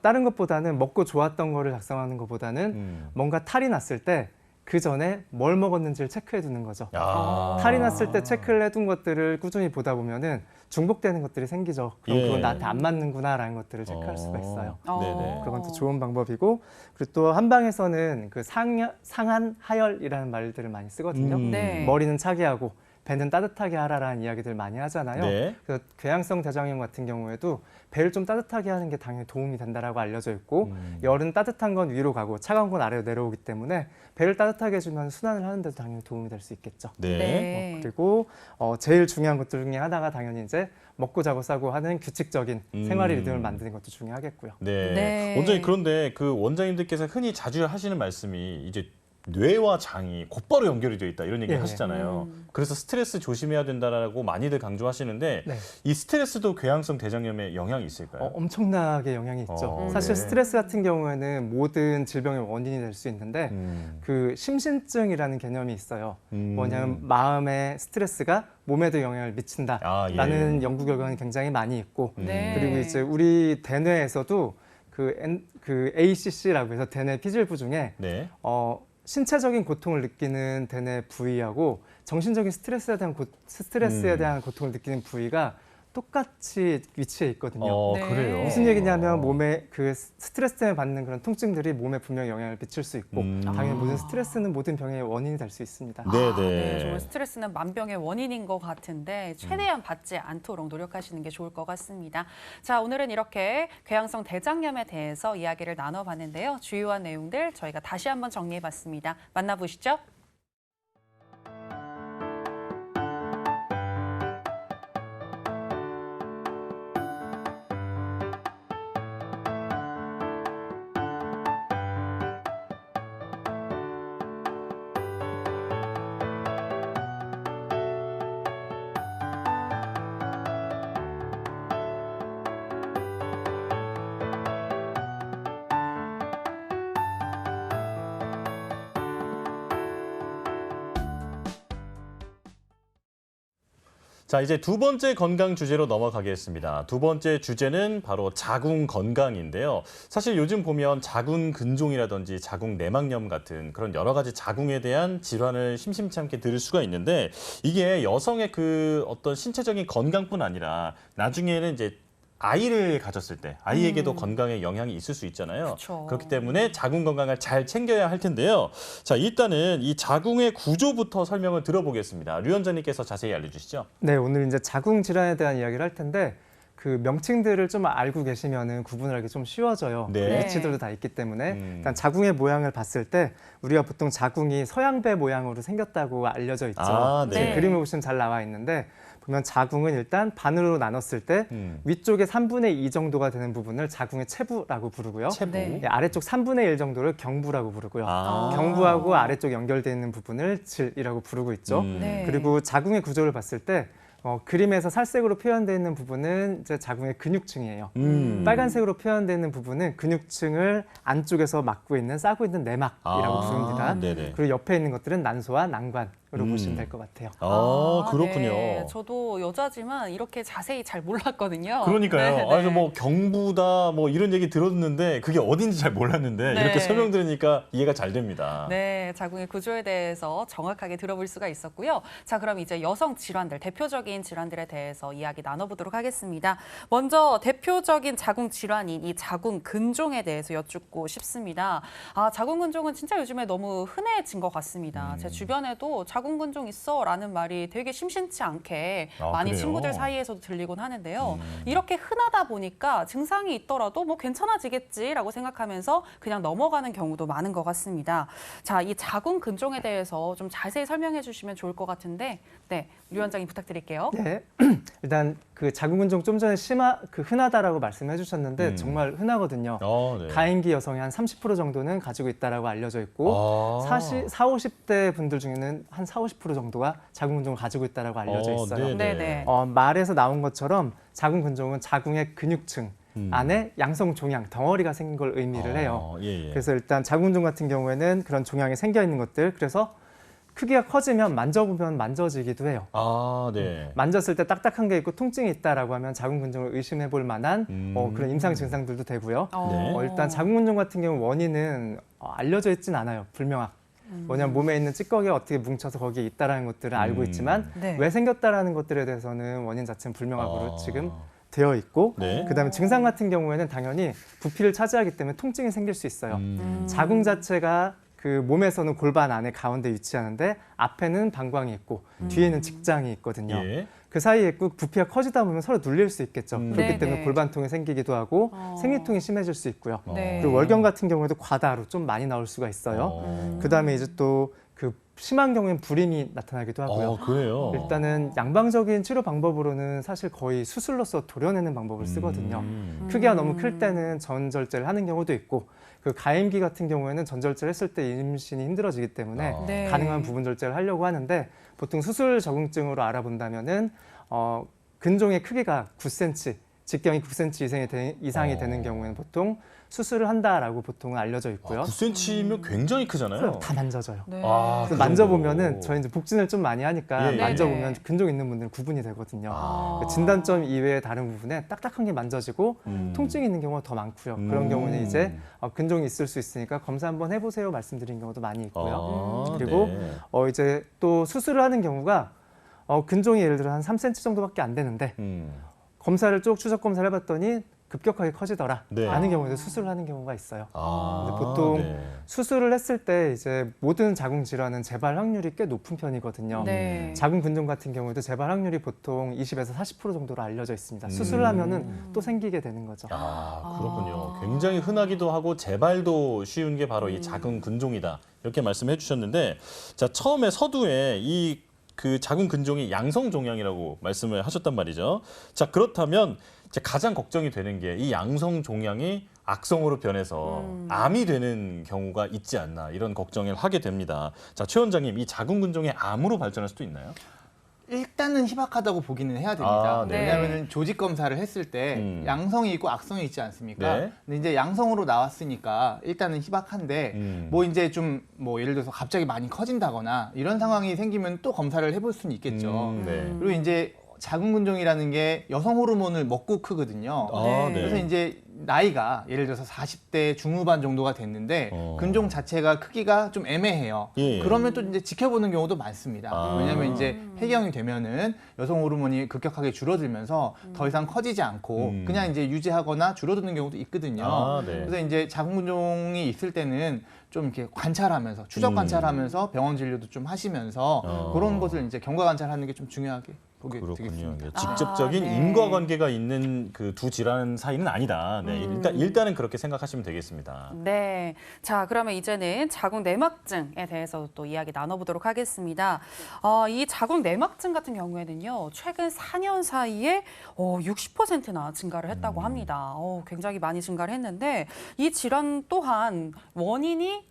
D: 다른 것보다는 먹고 좋았던 거를 작성하는 것보다는 뭔가 탈이 났을 때 그 전에 뭘 먹었는지를 체크해 두는 거죠.
A: 아.
D: 탈이 났을 때 체크를 해둔 것들을 꾸준히 보다 보면은 중복되는 것들이 생기죠. 그럼
A: 예.
D: 그건 나한테 안 맞는구나라는 것들을 체크할 수가 있어요.
A: 네네.
D: 그건 또 좋은 방법이고, 그리고 또 한방에서는 그 상한 하열이라는 말들을 많이 쓰거든요.
B: 네.
D: 머리는 차게 하고 배는 따뜻하게 하라라는 이야기들 많이 하잖아요.
A: 네.
D: 그래서 궤양성 대장염 같은 경우에도 배를 좀 따뜻하게 하는 게 당연히 도움이 된다라고 알려져 있고, 열은 따뜻한 건 위로 가고 차가운 건 아래로 내려오기 때문에 배를 따뜻하게 해주면 순환을 하는데도 당연히 도움이 될 수 있겠죠.
A: 네.
B: 네.
D: 그리고 제일 중요한 것들 중에 하나가 당연히 이제 먹고 자고 싸고 하는 규칙적인 생활의 리듬을 만드는 것도 중요하겠고요.
A: 네.
B: 네.
A: 원장님, 그런데 그 원장님들께서 흔히 자주 하시는 말씀이 이제 뇌와 장이 곧바로 연결이 되어 있다 이런 얘기
D: 예.
A: 하시잖아요. 그래서 스트레스 조심해야 된다라고 많이들 강조하시는데
D: 네.
A: 이 스트레스도 궤양성 대장염에 영향이 있을까요?
D: 엄청나게 영향이 있죠.
A: 네.
D: 사실 스트레스 같은 경우에는 모든 질병의 원인이 될 수 있는데 그 심신증이라는 개념이 있어요. 뭐냐면 마음의 스트레스가 몸에도 영향을 미친다라는
A: 예.
D: 연구 결과는 굉장히 많이 있고,
B: 네.
D: 그리고 이제 우리 대뇌에서도 그 ACC라고 해서 대뇌 피질부 중에
A: 네.
D: 신체적인 고통을 느끼는 대뇌 부위하고 정신적인 스트레스에 대한 고통을 느끼는 부위가 똑같이 위치해 있거든요.
B: 네.
A: 그래요.
D: 무슨 얘기냐면 몸에 그 스트레스 때문에 받는 그런 통증들이 몸에 분명히 영향을 미칠 수 있고, 당연히 모든 스트레스는 모든 병의 원인이 될 수 있습니다.
A: 네네.
B: 네, 정말 스트레스는 만병의 원인인 것 같은데 최대한 받지 않도록 노력하시는 게 좋을 것 같습니다. 자, 오늘은 이렇게 궤양성 대장염에 대해서 이야기를 나눠봤는데요. 주요한 내용들 저희가 다시 한번 정리해봤습니다. 만나보시죠.
A: 자, 이제 두 번째 건강 주제로 넘어가겠습니다. 두 번째 주제는 바로 자궁 건강인데요. 사실 요즘 보면 자궁 근종이라든지 자궁 내막염 같은 그런 여러 가지 자궁에 대한 질환을 심심치 않게 들을 수가 있는데, 이게 여성의 그 어떤 신체적인 건강뿐 아니라 나중에는 이제 아이를 가졌을 때 아이에게도 건강에 영향이 있을 수 있잖아요.
B: 그쵸.
A: 그렇기 때문에 자궁 건강을 잘 챙겨야 할 텐데요. 자, 일단은 이 자궁의 구조부터 설명을 들어보겠습니다. 류 원장님께서 자세히 알려주시죠.
D: 네, 오늘 이제 자궁 질환에 대한 이야기를 할 텐데, 그 명칭들을 좀 알고 계시면은 구분하기 좀 쉬워져요.
A: 네.
D: 위치들도 다 있기 때문에 일단 자궁의 모양을 봤을 때 우리가 보통 자궁이 서양배 모양으로 생겼다고 알려져 있죠.
A: 아, 네.
D: 지금 그림을 보시면 잘 나와 있는데, 보면 자궁은 일단 반으로 나눴을 때 위쪽에 3분의 2 정도가 되는 부분을 자궁의 체부라고 부르고요.
A: 체부.
B: 네.
D: 예, 아래쪽 3분의 1 정도를 경부라고 부르고요.
A: 아.
D: 경부하고 아래쪽 연결되어 있는 부분을 질이라고 부르고 있죠.
B: 네.
D: 그리고 자궁의 구조를 봤을 때 그림에서 살색으로 표현되어 있는 부분은 이제 자궁의 근육층이에요. 빨간색으로 표현되어 있는 부분은 근육층을 안쪽에서 막고 있는 싸고 있는 내막이라고 부릅니다.
A: 네네.
D: 그리고 옆에 있는 것들은 난소와 난관으로 보시면 될 것 같아요.
A: 그렇군요.
B: 네. 저도 여자지만 이렇게 자세히 잘 몰랐거든요.
A: 그러니까요.
B: 네, 네.
A: 그래서 뭐 경부다 뭐 이런 얘기 들었는데 그게 어딘지 잘 몰랐는데
B: 네.
A: 이렇게 설명 들으니까 이해가 잘 됩니다.
B: 네, 자궁의 구조에 대해서 정확하게 들어볼 수가 있었고요. 자, 그럼 이제 여성 질환들, 대표적인 질환들에 대해서 이야기 나눠보도록 하겠습니다. 먼저 대표적인 자궁 질환인 이 자궁 근종에 대해서 여쭙고 싶습니다. 자궁 근종은 진짜 요즘에 너무 흔해진 것 같습니다. 제 주변에도 자궁 근종 있어라는 말이 되게 심심치 않게 많이
A: 그래요?
B: 친구들 사이에서도 들리곤 하는데요. 이렇게 흔하다 보니까 증상이 있더라도 뭐 괜찮아지겠지라고 생각하면서 그냥 넘어가는 경우도 많은 것 같습니다. 자, 이 자궁 근종에 대해서 좀 자세히 설명해 주시면 좋을 것 같은데, 네, 류 원장님 부탁드릴게요. 해주세요.
D: 네. 일단 그 자궁근종 좀 전에 흔하다라고 말씀해 주셨는데 정말 흔하거든요.
A: 네.
D: 가임기 여성의 한 30% 정도는 가지고 있다라고 알려져 있고 40, 50대 분들 중에는 한 40, 50% 정도가 자궁근종을 가지고 있다라고 알려져 있어요.
B: 네네.
D: 말에서 나온 것처럼 자궁근종은 자궁의 근육층 안에 양성 종양, 덩어리가 생긴 걸 의미를 해요. 그래서 일단 자궁근종 같은 경우에는 그런 종양이 생겨 있는 것들, 그래서 크기가 커지면 만져보면 만져지기도 해요.
A: 네.
D: 만졌을 때 딱딱한 게 있고 통증이 있다라고 하면 자궁근종을 의심해 볼 만한 그런 임상 증상들도 되고요.
A: 네.
D: 일단 자궁근종 같은 경우 원인은 알려져 있진 않아요. 불명확. 뭐냐면 몸에 있는 찌꺼기가 어떻게 뭉쳐서 거기에 있다라는 것들은 알고 있지만
B: 네.
D: 왜 생겼다라는 것들에 대해서는 원인 자체는 불명확으로 지금 되어 있고
A: 네.
D: 그다음에 증상 같은 경우에는 당연히 부피를 차지하기 때문에 통증이 생길 수 있어요. 자궁 자체가 그 몸에서는 골반 안에 가운데 위치하는데 앞에는 방광이 있고 뒤에는 직장이 있거든요.
A: 예.
D: 그 사이에 있고 부피가 커지다 보면 서로 눌릴 수 있겠죠. 그렇기
B: 네네.
D: 때문에 골반통이 생기기도 하고 생리통이 심해질 수 있고요.
B: 네.
D: 그리고 월경 같은 경우에도 과다로 좀 많이 나올 수가 있어요. 그다음에 이제 또 그 심한 경우엔 불임이 나타나기도 하고요.
A: 그래요?
D: 일단은 양방적인 치료 방법으로는 사실 거의 수술로서 도려내는 방법을 쓰거든요. 크기가 너무 클 때는 전절제를 하는 경우도 있고 그 가임기 같은 경우에는 전절제를 했을 때 임신이 힘들어지기 때문에
B: 네.
D: 가능한 부분 절제를 하려고 하는데 보통 수술 적응증으로 알아본다면은 근종의 크기가 9cm, 직경이 9cm 이상이 되는 경우에는 보통 수술을 한다라고 보통은 알려져 있고요.
A: 9cm면 굉장히 크잖아요.
D: 다 만져져요.
B: 네.
A: 그
D: 그래서 만져보면은
A: 정도로.
D: 저희 이제 복진을 좀 많이 하니까
A: 예, 예.
D: 만져보면
B: 네네.
D: 근종 있는 분들은 구분이 되거든요. 그 진단점 이외의 다른 부분에 딱딱한 게 만져지고 통증이 있는 경우가 더 많고요. 그런 경우는 이제 근종이 있을 수 있으니까 검사 한번 해보세요 말씀드린 경우도 많이 있고요. 그리고
A: 네.
D: 이제 또 수술을 하는 경우가 근종이 예를 들어 한 3cm 정도밖에 안 되는데 검사를 쭉 추적 검사를 해봤더니 급격하게 커지더라
A: 네.
D: 라는 경우에도 수술을 하는 경우가 있어요. 근데 보통
A: 네.
D: 수술을 했을 때 이제 모든 자궁 질환은 재발 확률이 꽤 높은 편이거든요.
B: 네.
D: 자궁 근종 같은 경우에도 재발 확률이 보통 20에서 40% 정도로 알려져 있습니다. 수술을 하면은 또 생기게 되는 거죠.
A: 그렇군요. 굉장히 흔하기도 하고 재발도 쉬운 게 바로 이 자궁 근종이다. 이렇게 말씀해 주셨는데, 자, 처음에 서두에 그 자궁 근종이 양성 종양이라고 말씀을 하셨단 말이죠. 자, 그렇다면 이제 가장 걱정이 되는 게 이 양성 종양이 악성으로 변해서 암이 되는 경우가 있지 않나, 이런 걱정을 하게 됩니다. 자, 최 원장님, 이 자궁 근종이 암으로 발전할 수도 있나요?
C: 일단은 희박하다고 보기는 해야 됩니다.
A: 네.
C: 왜냐하면 조직 검사를 했을 때 양성이 있고 악성이 있지 않습니까?
A: 네.
C: 근데 이제 양성으로 나왔으니까 일단은 희박한데 뭐 이제 좀 뭐 예를 들어서 갑자기 많이 커진다거나 이런 상황이 생기면 또 검사를 해볼 수는 있겠죠.
A: 네.
C: 그리고 이제 자궁 근종이라는 게 여성 호르몬을 먹고 크거든요.
A: 네.
C: 그래서 이제 나이가 예를 들어서 40대 중후반 정도가 됐는데 근종 자체가 크기가 좀 애매해요.
A: 예.
C: 그러면 또 이제 지켜보는 경우도 많습니다. 왜냐하면 이제 폐경이 되면은 여성 호르몬이 급격하게 줄어들면서 더 이상 커지지 않고 그냥 이제 유지하거나 줄어드는 경우도 있거든요.
A: 네.
C: 그래서 이제 자궁 근종이 있을 때는 좀 이렇게 관찰하면서 추적 관찰하면서 병원 진료도 좀 하시면서 그런 것을 이제 경과 관찰하는 게 좀 중요하게 보게
A: 그렇군요.
C: 되겠습니다.
A: 직접적인
B: 네.
A: 인과관계가 있는 그 두 질환 사이는 아니다. 네, 일단은 그렇게 생각하시면 되겠습니다.
B: 네. 자, 그러면 이제는 자궁 내막증에 대해서 또 이야기 나눠보도록 하겠습니다. 이 자궁 내막증 같은 경우에는요, 최근 4년 사이에 60%나 증가를 했다고 합니다. 굉장히 많이 증가를 했는데 이 질환 또한 원인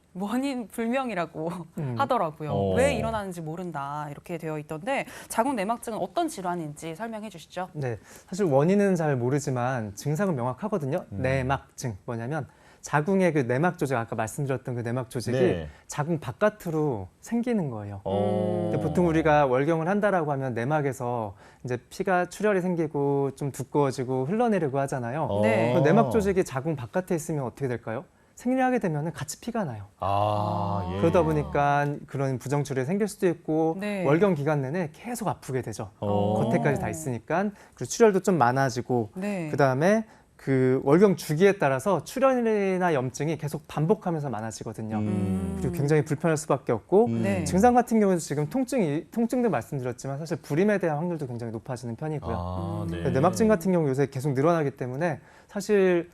B: 불명이라고 하더라고요. 왜 일어나는지 모른다 이렇게 되어 있던데 자궁 내막증은 어떤 질환인지 설명해 주시죠.
D: 네, 사실 원인은 잘 모르지만 증상은 명확하거든요. 내막증 뭐냐면 자궁의 그 내막 조직, 아까 말씀드렸던 그 내막 조직이
A: 네.
D: 자궁 바깥으로 생기는 거예요. 근데 보통 우리가 월경을 한다라고 하면 내막에서 이제 피가 출혈이 생기고 좀 두꺼워지고 흘러내리고 하잖아요.
B: 네.
D: 그 내막 조직이 자궁 바깥에 있으면 어떻게 될까요? 생리하게 되면 같이 피가 나요.
A: 예.
D: 그러다 보니까 그런 부정출혈이 생길 수도 있고
B: 네.
D: 월경 기간 내내 계속 아프게 되죠.
A: 어.
D: 겉에까지 다 있으니까. 그리고 출혈도 좀 많아지고
B: 네.
D: 그다음에 그 월경 주기에 따라서 출혈이나 염증이 계속 반복하면서 많아지거든요. 그리고 굉장히 불편할 수밖에 없고
B: 네.
D: 증상 같은 경우에도 지금 통증도 말씀드렸지만 사실 불임에 대한 확률도 굉장히 높아지는 편이고요.
A: 네.
D: 내막증 같은 경우 요새 계속 늘어나기 때문에 사실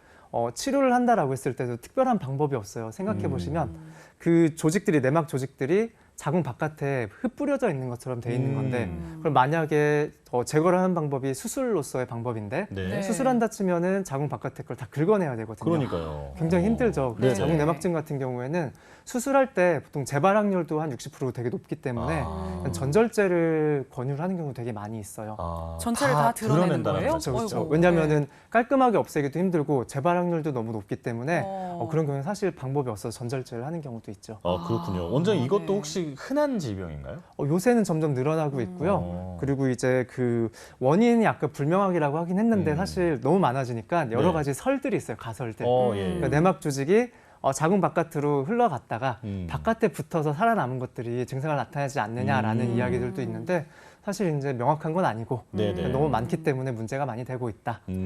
D: 치료를 한다라고 했을 때도 특별한 방법이 없어요. 생각해 보시면 그 조직들이, 내막 조직들이 자궁 바깥에 흩뿌려져 있는 것처럼 돼 있는 건데 그럼 만약에 제거를 하는 방법이 수술로서의 방법인데
A: 네.
D: 수술한다 치면은 자궁 바깥에 걸 다 긁어내야 되거든요.
A: 그러니까요.
D: 굉장히 힘들죠.
A: 네.
D: 그래서 자궁 내막증 같은 경우에는 수술할 때 보통 재발 확률도 한 60% 되게 높기 때문에 전절제를 권유를 하는 경우 되게 많이 있어요.
B: 전체를 다 드러내는
A: 드러낸다는
B: 거예요?
A: 거죠.
D: 그렇죠.
B: 어이구.
D: 왜냐하면은 깔끔하게 없애기도 힘들고 재발 확률도 너무 높기 때문에
B: 어.
D: 그런 경우는 사실 방법이 없어서 전절제를 하는 경우도 있죠.
A: 그렇군요. 원장님 이것도
B: 네.
A: 혹시 흔한 질병인가요?
D: 요새는 점점 늘어나고 있고요.
A: 어.
D: 그리고 이제 그 원인이 아까 불명확이라고 하긴 했는데 사실 너무 많아지니까 여러
A: 네.
D: 가지 설들이 있어요. 가설들.
A: 예.
D: 그러니까 내막 조직이 자궁 바깥으로 흘러갔다가
A: 음.
D: 바깥에 붙어서 살아남은 것들이 증상을 나타내지 않느냐라는 이야기들도 있는데 사실 이제 명확한 건 아니고
A: 네네.
D: 너무 많기 때문에 문제가 많이 되고 있다. 사실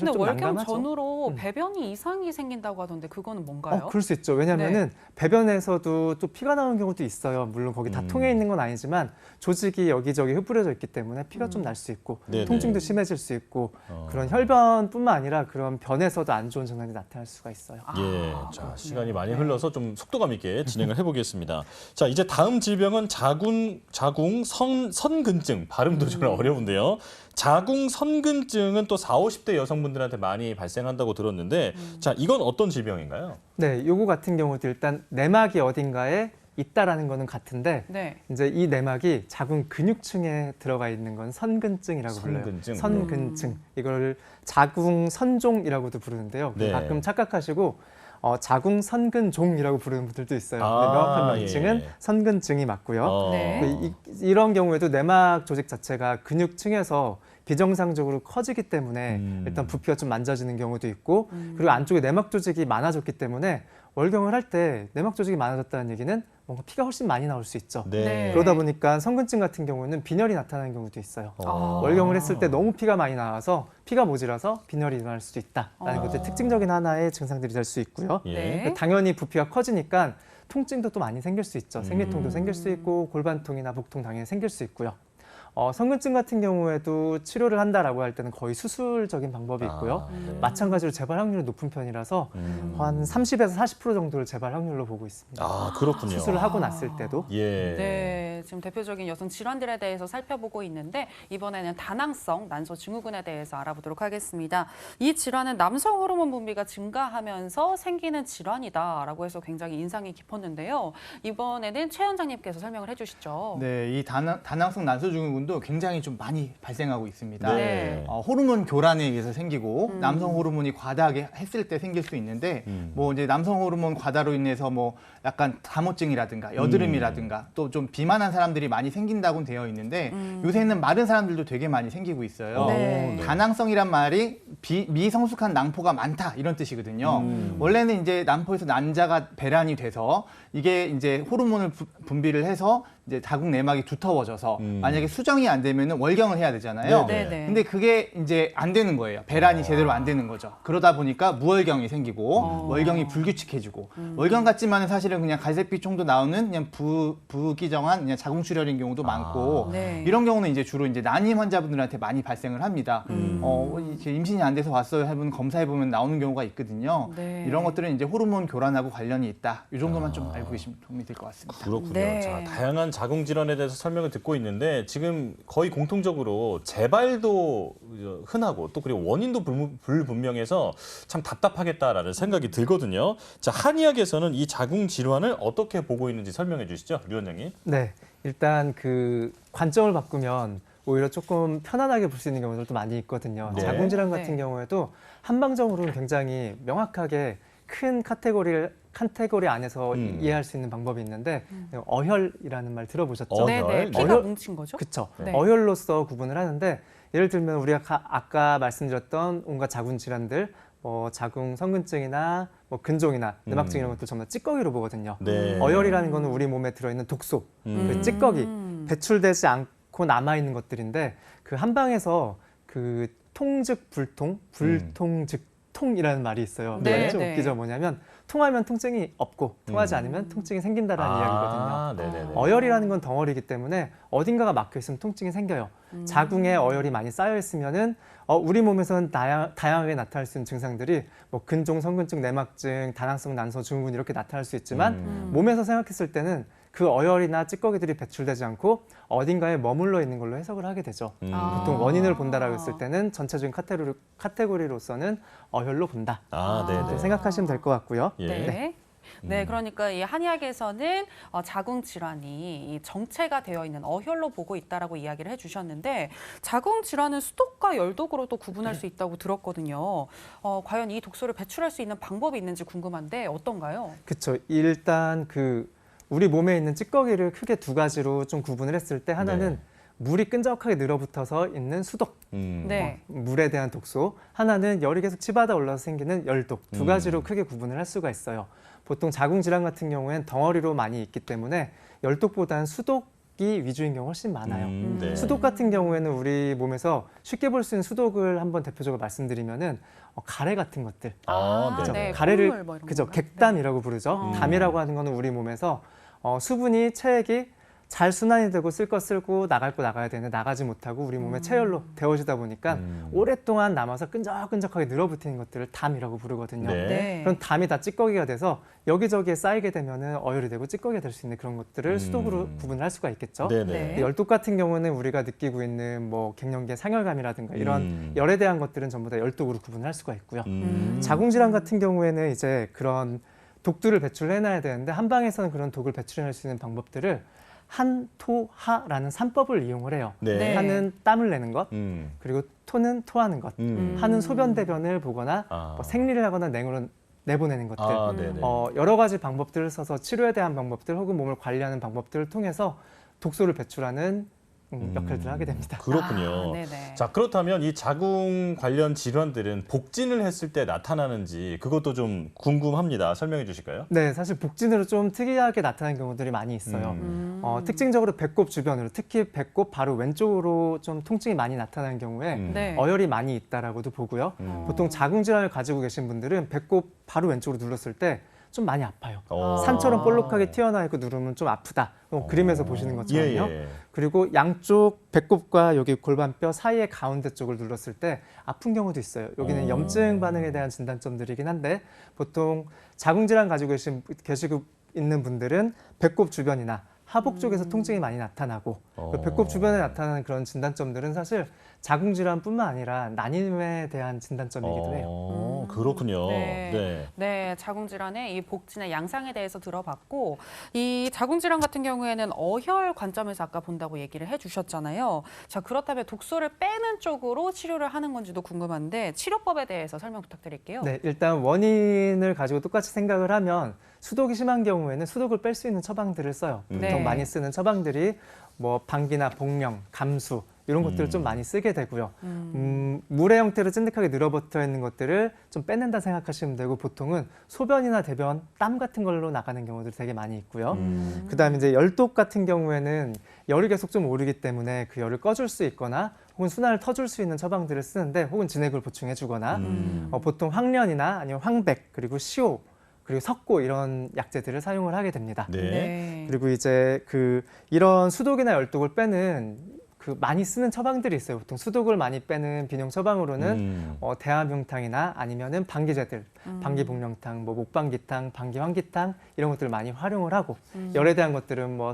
B: 근데
D: 좀
B: 월경
D: 난감하죠.
B: 전후로 배변이 이상이 생긴다고 하던데 그거는 뭔가요?
D: 그럴 수 있죠. 왜냐면은
B: 네.
D: 배변에서도 또 피가 나오는 경우도 있어요. 물론 거기 다 통해 있는 건 아니지만 조직이 여기저기 흩뿌려져 있기 때문에 피가 좀 날 수 있고
A: 네네.
D: 통증도 심해질 수 있고 그런 혈변뿐만 아니라 그런 변에서도 안 좋은 증상이 나타날 수가 있어요.
A: 예, 자 시간이 많이 흘러서 좀 속도감 있게 진행을 해보겠습니다. 자 이제 다음 질병은 자궁 선근증 발음도 좀 어려운데요. 자궁 선근증은 또 40, 50대 여성분들한테 많이 발생한다고 들었는데 자 이건 어떤 질병인가요?
D: 네, 요거 같은 경우도 일단 내막이 어딘가에 있다라는 거는 같은데
B: 네.
D: 이제 이 내막이 자궁 근육층에 들어가 있는 건 선근증이라고
A: 선근증.
D: 불러요. 선근증. 이걸 자궁 선종이라고도 부르는데요.
A: 네.
D: 가끔 착각하시고 자궁 선근종이라고 부르는 분들도 있어요.
A: 아,
D: 근데 명확한 명칭은
A: 예.
D: 선근증이 맞고요.
B: 네.
D: 이런 경우에도 내막 조직 자체가 근육층에서 비정상적으로 커지기 때문에 일단 부피가 좀 만져지는 경우도 있고 그리고 안쪽에 내막 조직이 많아졌기 때문에 월경을 할 때 내막 조직이 많아졌다는 얘기는 뭔가 피가 훨씬 많이 나올 수 있죠.
A: 네.
D: 그러다 보니까 선근증 같은 경우는 빈혈이 나타나는 경우도 있어요. 월경을 했을 때 너무 피가 많이 나와서 피가 모자라서 빈혈이 일어날 수도 있다라는 것도 특징적인 하나의 증상들이 될 수 있고요.
A: 예.
B: 네.
D: 당연히 부피가 커지니까 통증도 또 많이 생길 수 있죠. 생리통도 생길 수 있고 골반통이나 복통 당연히 생길 수 있고요. 선근증 같은 경우에도 치료를 한다라고 할 때는 거의 수술적인 방법이 있고요.
A: 네.
D: 마찬가지로 재발 확률이 높은 편이라서 한 30에서 40% 정도를 재발 확률로 보고 있습니다.
A: 그렇군요.
D: 수술을 하고 났을 때도.
A: 예.
B: 네, 지금 대표적인 여성 질환들에 대해서 살펴보고 있는데 이번에는 다낭성 난소 증후군에 대해서 알아보도록 하겠습니다. 이 질환은 남성 호르몬 분비가 증가하면서 생기는 질환이다라고 해서 굉장히 인상이 깊었는데요. 이번에는 최 원장님께서 설명을 해주시죠.
C: 네, 이 다낭성 난소증후군도 굉장히 좀 많이 발생하고 있습니다.
B: 네.
C: 호르몬 교란에 의해서 생기고 남성 호르몬이 과다하게 했을 때 생길 수 있는데 뭐 이제 남성 호르몬 과다로 인해서 뭐 약간 다모증이라든가 여드름이라든가 또 좀 비만한 사람들이 많이 생긴다고 되어 있는데 요새는 마른 사람들도 되게 많이 생기고 있어요.
B: 네.
C: 다낭성이란 말이 미성숙한 낭포가 많다 이런 뜻이거든요. 원래는 이제 난포에서 난자가 배란이 돼서 이게 이제 호르몬을 분비를 해서 이제 자궁 내막이 두터워져서 만약에 수정이 안 되면 월경을 해야 되잖아요.
A: 네네.
B: 네네.
C: 근데 그게 이제 안 되는 거예요. 배란이 제대로 안 되는 거죠. 그러다 보니까 무월경이 생기고 월경이 불규칙해지고 월경 같지만은 사실은 그냥 갈색빛 정도 나오는 그냥 부기정한 그냥 자궁출혈인 경우도 많고
B: 네.
C: 이런 경우는 이제 주로 이제 난임 환자분들한테 많이 발생을 합니다. 이제 임신이 안 돼서 왔어요 해분 검사해 보면 나오는 경우가 있거든요.
B: 네.
C: 이런 것들은 이제 호르몬 교란하고 관련이 있다. 이 정도만 좀 알고 계시면 도움이 될 것 같습니다.
A: 그렇군요.
B: 네.
A: 자, 다양한 자궁 질환에 대해서 설명을 듣고 있는데 지금 거의 공통적으로 재발도 흔하고 또 그리고 원인도 불분명해서 참 답답하겠다라는 생각이 들거든요. 자, 한의학에서는 이 자궁 질환을 어떻게 보고 있는지 설명해 주시죠, 류 원장님.
D: 네, 일단 그 관점을 바꾸면 오히려 조금 편안하게 볼 수 있는 경우들도 많이 있거든요.
A: 네.
D: 자궁 질환 같은
B: 네.
D: 경우에도 한방적으로는 굉장히 명확하게 큰 카테고리 안에서 이해할 수 있는 방법이 있는데 어혈이라는 말 들어보셨죠?
A: 어혈?
B: 네네. 피가
D: 어혈-
B: 뭉친 거죠?
D: 그렇죠.
B: 네.
D: 어혈로서 구분을 하는데 예를 들면 우리가 아까 말씀드렸던 온갖 자궁 질환들, 자궁 선근증이나 근종이나 내막증 이런 것들 전부 다 찌꺼기로 보거든요.
A: 네.
D: 어혈이라는 거는 우리 몸에 들어있는 독소, 그 찌꺼기, 배출되지 않고 남아있는 것들인데 그 한방에서 그 통즉 불통, 불통즉 통이라는 말이 있어요.
B: 네,
D: 말이 좀
B: 네.
D: 웃기죠. 뭐냐면 통하면 통증이 없고 통하지 않으면 통증이 생긴다라는 이야기거든요.
A: 네네네.
D: 어혈이라는 건 덩어리이기 때문에 어딘가가 막혀 있으면 통증이 생겨요. 자궁에 어혈이 많이 쌓여 있으면은 우리 몸에서는 다양하게 나타날 수 있는 증상들이 뭐 근종, 선근증, 내막증, 다낭성 난소 증후군 이렇게 나타날 수 있지만 몸에서 생각했을 때는 그 어혈이나 찌꺼기들이 배출되지 않고 어딘가에 머물러 있는 걸로 해석을 하게 되죠. 보통 원인을 본다라고 했을 때는 전체적인 카테고리로서는 어혈로 본다.
A: 네네.
D: 이렇게 생각하시면 될 것 같고요.
A: 예.
B: 네. 네, 그러니까 이 한의학에서는 자궁 질환이 이 정체가 되어 있는 어혈로 보고 있다라고 이야기를 해주셨는데 자궁 질환은 수독과 열독으로 또 구분할 수 있다고 들었거든요. 과연 이 독소를 배출할 수 있는 방법이 있는지 궁금한데 어떤가요?
D: 그렇죠. 일단 우리 몸에 있는 찌꺼기를 크게 두 가지로 좀 구분을 했을 때 하나는
A: 네.
D: 물이 끈적하게 늘어붙어서 있는 수독,
B: 네.
D: 물에 대한 독소, 하나는 열이 계속 치받아 올라서 생기는 열독, 두 가지로 크게 구분을 할 수가 있어요. 보통 자궁 질환 같은 경우에는 덩어리로 많이 있기 때문에 열독보다는 수독이 위주인 경우가 훨씬 많아요.
A: 네.
D: 수독 같은 경우에는 우리 몸에서 쉽게 볼 수 있는 수독을 한번 대표적으로 말씀드리면은 가래 같은 것들,
A: 네네.
B: 네.
D: 가래를
B: 콩물 뭐 이런
D: 그죠,
B: 건가요?
D: 객담이라고 부르죠. 담이라고 하는 거는 우리 몸에서 수분이 체액이 잘 순환이 되고 쓸 거 쓸고 나갈 거 나가야 되는데 나가지 못하고 우리 몸에 체열로 데워지다 보니까 오랫동안 남아서 끈적끈적하게 늘어붙는 것들을 담이라고 부르거든요.
A: 네.
B: 네.
D: 그런 담이 다 찌꺼기가 돼서 여기저기에 쌓이게 되면은 어혈이 되고 찌꺼기가 될 수 있는 그런 것들을 수독으로 구분을 할 수가 있겠죠.
A: 네네.
B: 네.
D: 열독 같은 경우는 우리가 느끼고 있는 뭐 갱년기의 상열감이라든가 이런 열에 대한 것들은 전부 다 열독으로 구분을 할 수가 있고요. 자궁 질환 같은 경우에는 이제 그런 독들을 배출해놔야 되는데 한방에서는 그런 독을 배출해낼 수 있는 방법들을 한토하라는 3법을 이용을 해요.
A: 네.
D: 한은 땀을 내는 것, 그리고 토는 토하는 것, 하는 소변 대변을 보거나 뭐 생리를 하거나 냉으로 내보내는 것들,
A: 네네.
D: 여러 가지 방법들을 써서 치료에 대한 방법들 혹은 몸을 관리하는 방법들을 통해서 독소를 배출하는 역할들을 하게 됩니다.
A: 그렇군요.
B: 네네.
A: 자, 그렇다면 이 자궁 관련 질환들은 복진을 했을 때 나타나는지 그것도 좀 궁금합니다. 설명해 주실까요?
D: 네, 사실 복진으로 좀 특이하게 나타나는 경우들이 많이 있어요. 특징적으로 배꼽 주변으로, 특히 배꼽 바로 왼쪽으로 좀 통증이 많이 나타나는 경우에
B: 네.
D: 어혈이 많이 있다라고도 보고요. 보통 자궁 질환을 가지고 계신 분들은 배꼽 바로 왼쪽으로 눌렀을 때 좀 많이 아파요. 산처럼 볼록하게 튀어나와 있고 누르면 좀 아프다. 그림에서 보시는 것처럼요.
A: 예.
D: 그리고 양쪽 배꼽과 여기 골반뼈 사이의 가운데 쪽을 눌렀을 때 아픈 경우도 있어요. 여기는 염증 반응에 대한 진단점들이긴 한데 보통 자궁 질환 가지고 계시고 있는 분들은 배꼽 주변이나 하복 쪽에서 통증이 많이 나타나고 그 배꼽 주변에 나타나는 그런 진단점들은 사실 자궁 질환뿐만 아니라 난임에 대한 진단점이기도 해요.
A: 그렇군요.
B: 네.
A: 네.
B: 네, 자궁 질환의 이 복진의 양상에 대해서 들어봤고 이 자궁 질환 같은 경우에는 어혈 관점에서 아까 본다고 얘기를 해주셨잖아요. 자, 그렇다면 독소를 빼는 쪽으로 치료를 하는 건지도 궁금한데 치료법에 대해서 설명 부탁드릴게요.
D: 네, 일단 원인을 가지고 똑같이 생각을 하면 수독이 심한 경우에는 수독을 뺄 수 있는 처방들을 써요. 보통
B: 네.
D: 많이 쓰는 처방들이 뭐 방귀나 복령, 감수 이런 것들을 좀 많이 쓰게 되고요. 물의 형태로 찐득하게 늘어붙어 있는 것들을 좀 빼낸다 생각하시면 되고 보통은 소변이나 대변, 땀 같은 걸로 나가는 경우들이 되게 많이 있고요. 그다음에 이제 열독 같은 경우에는 열이 계속 좀 오르기 때문에 그 열을 꺼줄 수 있거나 혹은 순환을 터줄 수 있는 처방들을 쓰는데 혹은 진액을 보충해 주거나 보통 황련이나 아니면 황백 그리고 시오 그리고 석고 이런 약재들을 사용을 하게 됩니다.
A: 네.
B: 네.
D: 그리고 이제 이런 수독이나 열독을 빼는 많이 쓰는 처방들이 있어요. 보통 수독을 많이 빼는 비뇽 처방으로는 대함흉탕이나 아니면은 방귀제들, 방귀복령탕, 뭐 목방귀탕, 방귀환기탕 이런 것들을 많이 활용을 하고 열에 대한 것들은 뭐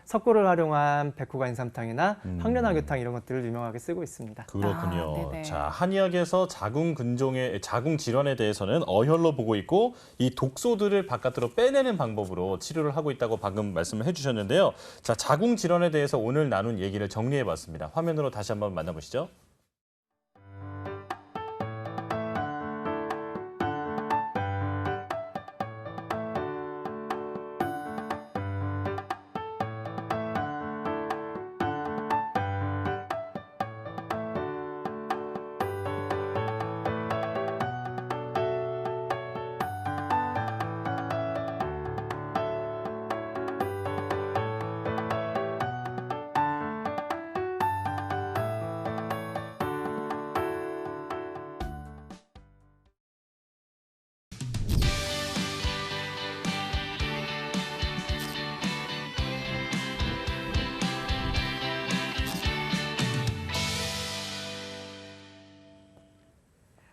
D: 석고를 활용한 백호가 인삼탕이나 황련화교탕 이런 것들을 유명하게 쓰고 있습니다.
A: 그렇군요.
B: 네네.
A: 자, 한의학에서 자궁 질환에 대해서는 어혈로 보고 있고 이 독소들을 바깥으로 빼내는 방법으로 치료를 하고 있다고 방금 말씀을 해주셨는데요. 자, 자궁 질환에 대해서 오늘 나눈 얘기를 정리해봤습니다. 화면으로 다시 한번 만나보시죠.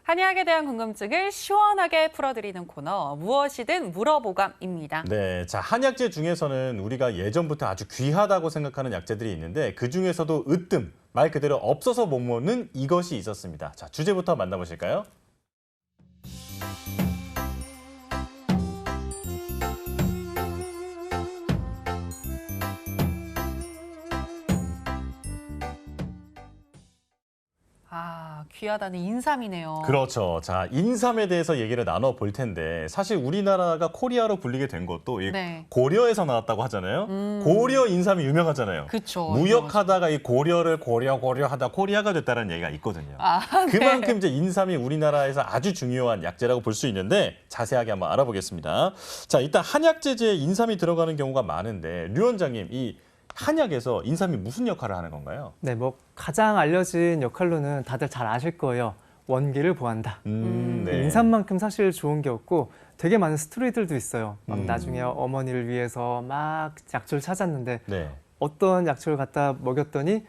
B: 한의학에 대한 궁금증을 시원하게 풀어드리는 코너 무엇이든 물어보감입니다.
A: 네, 자 한약재 중에서는 우리가 예전부터 아주 귀하다고 생각하는 약재들이 있는데 그 중에서도 으뜸, 말 그대로 없어서 못 먹는 이것이 있었습니다. 자 주제부터 만나보실까요?
B: 아, 귀하다는 인삼이네요.
A: 그렇죠. 자, 인삼에 대해서 얘기를 나눠볼 텐데 사실 우리나라가 코리아로 불리게 된 것도 이
B: 네.
A: 고려에서 나왔다고 하잖아요. 고려 인삼이 유명하잖아요.
B: 그쵸.
A: 무역하다가 이 고려를 고려하다 코리아가 됐다는 얘기가 있거든요.
B: 아, 네.
A: 그만큼 이제 인삼이 우리나라에서 아주 중요한 약재라고 볼 수 있는데 자세하게 한번 알아보겠습니다. 자, 일단 한약재제에 인삼이 들어가는 경우가 많은데 류 원장님, 이 한약에서 인삼이 무슨 역할을 하는 건가요?
D: 네, 뭐 가장 알려진 역할로는 다들 잘 아실 거예요. 원기를 보한다.
A: 네.
D: 인삼만큼 사실 좋은 게 없고 되게 많은 스토리들도 있어요. 막 나중에 어머니를 위해서 막 약초를 찾았는데
A: 네.
D: 어떤 약초를 갖다 먹였더니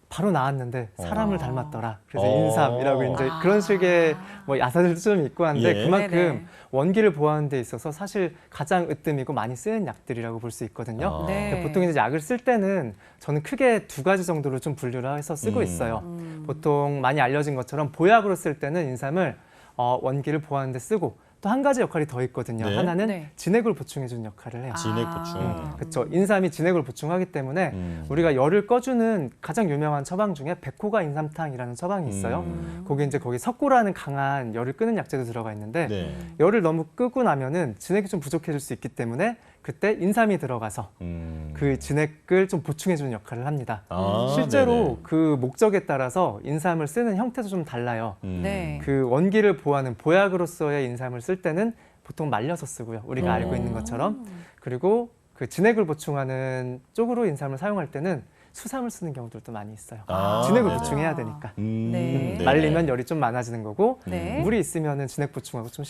D: 바로 나았는데 사람을 닮았더라. 그래서
A: 어.
D: 인삼이라고 이제 그런 식의 뭐 야사들도 좀 있고 한데
A: 예.
D: 그만큼
B: 네네.
D: 원기를 보호하는 데 있어서 사실 가장 으뜸이고 많이 쓰는 약들이라고 볼 수 있거든요.
A: 아.
B: 네.
D: 보통 이제 약을 쓸 때는 저는 크게 두 가지 정도로 좀 분류를 해서 쓰고 있어요. 보통 많이 알려진 것처럼 보약으로 쓸 때는 인삼을 원기를 보호하는 데 쓰고 또 한 가지 역할이 더 있거든요.
A: 네.
D: 하나는
B: 네.
D: 진액을 보충해주는 역할을 해요.
A: 진액 보충.
D: 그렇죠. 인삼이 진액을 보충하기 때문에 우리가 열을 꺼주는 가장 유명한 처방 중에 백호가 인삼탕이라는 처방이 있어요. 거기 석고라는 강한 열을 끄는 약재도 들어가 있는데
A: 네.
D: 열을 너무 끄고 나면은 진액이 좀 부족해질 수 있기 때문에 그때 인삼이 들어가서 그 진액을 좀 보충해주는 역할을 합니다.
A: 아,
D: 실제로
A: 네네.
D: 그 목적에 따라서 인삼을 쓰는 형태도 좀 달라요.
B: 네.
D: 그 원기를 보호하는 보약으로서의 인삼을 쓸 때는 보통 말려서 쓰고요. 우리가 알고 있는 것처럼. 그리고 그 진액을 보충하는 쪽으로 인삼을 사용할 때는 수삼을 쓰는 경우들도 많이 있어요.
A: 아,
D: 진액을
A: 네네.
D: 보충해야 되니까.
B: 네.
D: 말리면 열이 좀 많아지는 거고
B: 네.
D: 물이 있으면은 진액 보충하고 좀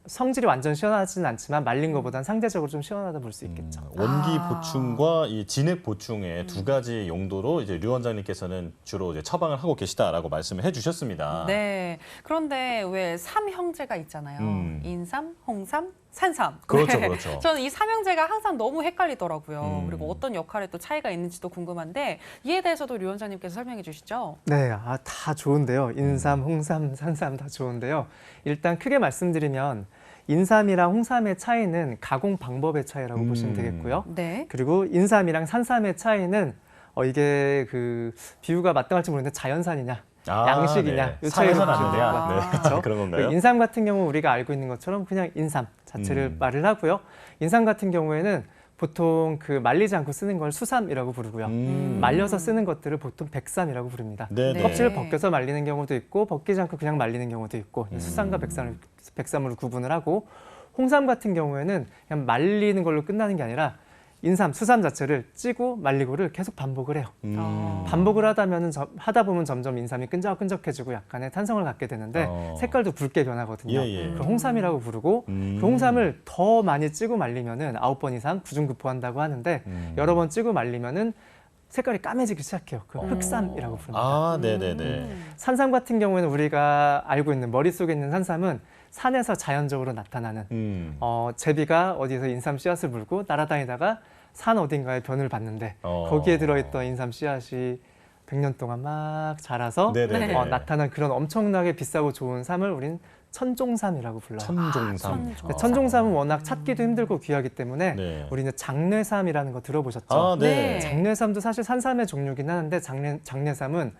D: 성질이 완전 시원하지는 않지만 말린 것보다는 상대적으로 좀 시원하다 볼 수 있겠죠.
A: 원기
B: 아.
A: 보충과 이 진액 보충의 두 가지 용도로 이제 류 원장님께서는 주로 이제 처방을 하고 계시다라고 말씀을 해주셨습니다.
B: 네. 그런데 왜 삼형제가 있잖아요. 인삼, 홍삼, 산삼.
A: 그렇죠,
B: 네.
A: 그렇죠.
B: 저는 이 삼형제가 항상 너무 헷갈리더라고요.
A: 음.
B: 그리고 어떤 역할에 또 차이가 있는지도 궁금한데 이에 대해서도 류 원장님께서 설명해 주시죠.
D: 네, 다 좋은데요. 인삼, 홍삼, 산삼 다 좋은데요. 일단 크게 말씀드리면 인삼이랑 홍삼의 차이는 가공 방법의 차이라고 보시면 되겠고요.
B: 네.
D: 그리고 인삼이랑 산삼의 차이는 이게 그 비유가 마땅할지 모르겠는데 자연산이냐, 양식이냐
A: 네.
D: 이 차이로
A: 사회선
D: 보시면
A: 안
D: 될 것 같아요.
A: 돼야.
D: 그렇죠?
A: 그런 건가요?
D: 그 인삼 같은 경우 우리가 알고 있는 것처럼 그냥 인삼 자체를 말을 하고요. 인삼 같은 경우에는 보통 그 말리지 않고 쓰는 걸 수삼이라고 부르고요. 말려서 쓰는 것들을 보통 백삼이라고 부릅니다.
A: 네네.
D: 껍질을 벗겨서 말리는 경우도 있고 벗기지 않고 그냥 말리는 경우도 있고 수삼과 백삼으로 구분을 하고 홍삼 같은 경우에는 그냥 말리는 걸로 끝나는 게 아니라 인삼, 수삼 자체를 찌고 말리고를 계속 반복을 해요. 반복을 하다 보면 점점 인삼이 끈적끈적해지고 약간의 탄성을 갖게 되는데 색깔도 붉게 변하거든요.
A: 예.
D: 그 홍삼이라고 부르고 그 홍삼을 더 많이 찌고 말리면은 9번 이상 구중구포한다고 하는데 여러 번 찌고 말리면은 색깔이 까매지기 시작해요. 그 흑삼이라고 부릅니다.
A: 아, 네네네.
D: 산삼 같은 경우에는 우리가 알고 있는 머릿속에 있는 산삼은 산에서 자연적으로 나타나는 제비가 어디서 인삼 씨앗을 물고 날아다니다가 산 어딘가에 변을 봤는데 거기에 들어있던 인삼 씨앗이 100년 동안 막 자라서
A: 네네네.
D: 나타난 그런 엄청나게 비싸고 좋은 삼을 우린 천종삼이라고 불러요.
A: 천종삼.
D: 천종삼은 워낙 찾기도 힘들고 귀하기 때문에
A: 네.
D: 우리는 장례삼이라는 거 들어보셨죠?
A: 아, 네.
B: 네.
D: 장례삼도 사실 산삼의 종류긴 하는데 장례삼은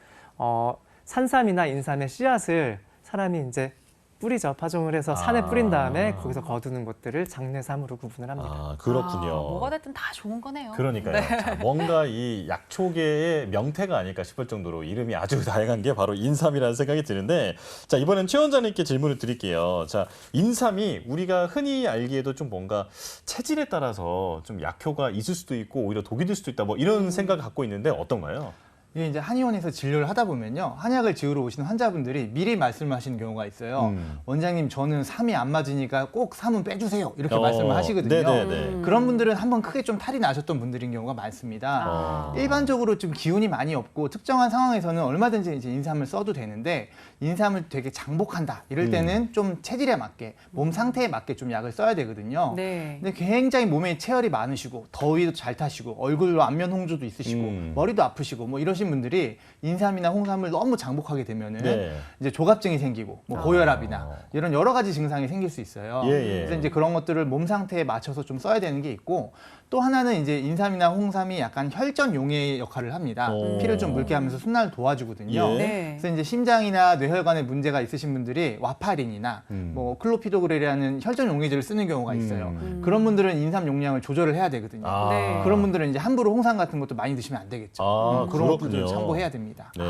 D: 산삼이나 인삼의 씨앗을 사람이 이제 뿌리죠. 파종을 해서 산에 뿌린 다음에 거기서 거두는 것들을 장례삼으로 구분을 합니다.
A: 아, 그렇군요.
B: 뭐가 됐든 다 좋은 거네요.
A: 그러니까요. 자, 뭔가 이 약초계의 명태가 아닐까 싶을 정도로 이름이 아주 다양한 게 바로 인삼이라는 생각이 드는데, 자, 이번엔 최 원장님께 질문을 드릴게요. 자, 인삼이 우리가 흔히 알기에도 좀 뭔가 체질에 따라서 좀 약효가 있을 수도 있고 오히려 독이 될 수도 있다, 뭐 이런 생각을 갖고 있는데 어떤가요?
C: 이게 이제 한의원에서 진료를 하다 보면요. 한약을 지으러 오시는 환자분들이 미리 말씀을 하시는 경우가 있어요. 원장님, 저는 삼이 안 맞으니까 꼭 삼은 빼주세요. 이렇게 말씀을 하시거든요.
A: 네네네.
C: 그런 분들은 한번 크게 좀 탈이 나셨던 분들인 경우가 많습니다. 일반적으로 좀 기운이 많이 없고 특정한 상황에서는 얼마든지 이제 인삼을 써도 되는데 인삼을 되게 장복한다. 이럴 때는 좀 체질에 맞게, 몸 상태에 맞게 좀 약을 써야 되거든요.
B: 네.
C: 근데 굉장히 몸에 체열이 많으시고 더위도 잘 타시고 얼굴로 안면 홍조도 있으시고 머리도 아프시고 뭐 이러신 분들이 인삼이나 홍삼을 너무 장복하게 되면은
A: 네.
C: 이제 조갑증이 생기고 뭐 고혈압이나 이런 여러 가지 증상이 생길 수 있어요.
A: 예, 예.
C: 그래서 이제 그런 것들을 몸 상태에 맞춰서 좀 써야 되는 게 있고 또 하나는 이제 인삼이나 홍삼이 약간 혈전 용의 역할을 합니다. 피를 좀 묽게 하면서 순환을 도와주거든요.
A: 예.
B: 네.
C: 그래서 이제 심장이나 뇌혈관에 문제가 있으신 분들이 와파린이나 뭐 클로피도그렐이라는 혈전 용의제를 쓰는 경우가 있어요. 그런 분들은 인삼 용량을 조절을 해야 되거든요.
B: 네.
C: 그런 분들은 이제 함부로 홍삼 같은 것도 많이 드시면 안 되겠죠. 그런 것들을
A: 그렇군요.
C: 참고해야 됩니다.
A: 네.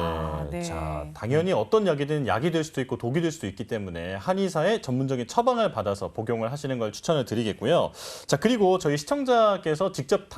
B: 네.
A: 자, 당연히 어떤 약이든 약이 될 수도 있고 독이 될 수도 있기 때문에 한의사의 전문적인 처방을 받아서 복용을 하시는 걸 추천을 드리겠고요. 자, 그리고 저희 시청자께서 직접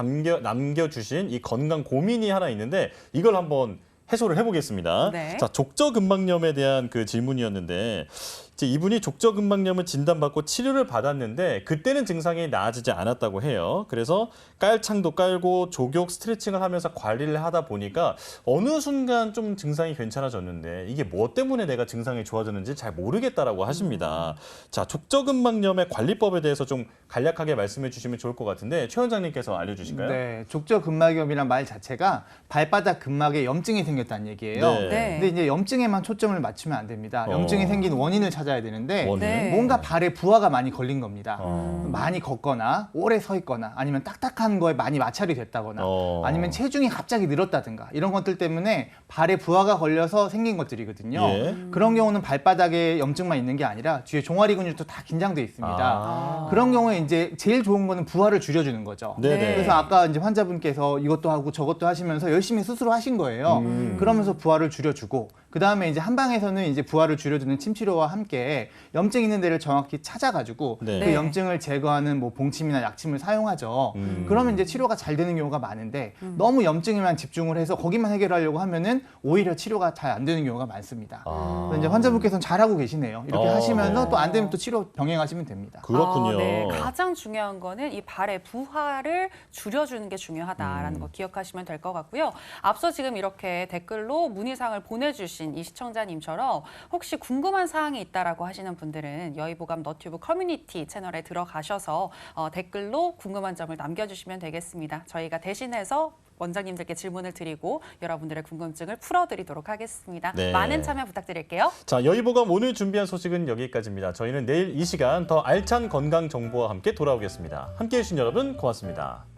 A: 남겨주신 이 건강 고민이 하나 있는데 이걸 한번 해소를 해보겠습니다.
B: 네.
A: 자, 족저근막염에 대한 그 질문이었는데 이제 이분이 족저근막염을 진단받고 치료를 받았는데 그때는 증상이 나아지지 않았다고 해요. 그래서 깔창도 깔고 족욕 스트레칭을 하면서 관리를 하다 보니까 어느 순간 좀 증상이 괜찮아졌는데 이게 뭐 때문에 내가 증상이 좋아졌는지 잘 모르겠다라고 하십니다. 자, 족저근막염의 관리법에 대해서 좀 간략하게 말씀해 주시면 좋을 것 같은데 최 원장님께서 알려주실까요?
C: 네, 족저근막염이란 말 자체가 발바닥 근막에 염증이 생겼다는 얘기예요.
A: 네.
B: 네.
C: 근데 이제 염증에만 초점을 맞추면 안 됩니다. 염증이 생긴 원인을 찾아야 되는데
A: 원인?
B: 네.
C: 뭔가 발에 부하가 많이 걸린 겁니다. 많이 걷거나 오래 서 있거나 아니면 딱딱한 거에 많이 마찰이 됐다거나 아니면 체중이 갑자기 늘었다든가 이런 것들 때문에 발에 부하가 걸려서 생긴 것들이거든요.
A: 예.
C: 그런 경우는 발바닥에 염증만 있는 게 아니라 뒤에 종아리 근육도 다 긴장돼 있습니다. 그런 경우에 이제 제일 좋은 거는 부하를 줄여주는 거죠.
A: 네네.
C: 그래서 아까 이제 환자분께서 이것도 하고 저것도 하시면서 열심히 스스로 하신 거예요. 그러면서 부하를 줄여주고 그 다음에 이제 한방에서는 이제 부하를 줄여주는 침치료와 함께 염증 있는 데를 정확히 찾아가지고
A: 네.
C: 그
B: 네.
C: 염증을 제거하는 뭐 봉침이나 약침을 사용하죠. 그러면 이제 치료가 잘 되는 경우가 많은데 너무 염증에만 집중을 해서 거기만 해결하려고 하면은 오히려 치료가 잘 안 되는 경우가 많습니다. 그래서 이제 환자분께서는 잘하고 계시네요. 이렇게 하시면서
A: 네.
C: 또 안 되면 또 치료 병행하시면 됩니다.
A: 그렇군요.
B: 네. 가장 중요한 거는 이 발의 부하를 줄여주는 게 중요하다라는 거 기억하시면 될 것 같고요. 앞서 지금 이렇게 댓글로 문의사항을 보내주신 이 시청자님처럼 혹시 궁금한 사항이 있다라고 하시는 분들은 여의보감 너튜브 커뮤니티 채널에 들어가셔서 댓글로 궁금한 점을 남겨주시면 되겠습니다. 저희가 대신해서 원장님들께 질문을 드리고 여러분들의 궁금증을 풀어드리도록 하겠습니다.
A: 네.
B: 많은 참여 부탁드릴게요.
A: 자, 여의보감 오늘 준비한 소식은 여기까지입니다. 저희는 내일 이 시간 더 알찬 건강 정보와 함께 돌아오겠습니다. 함께해 주신 여러분 고맙습니다.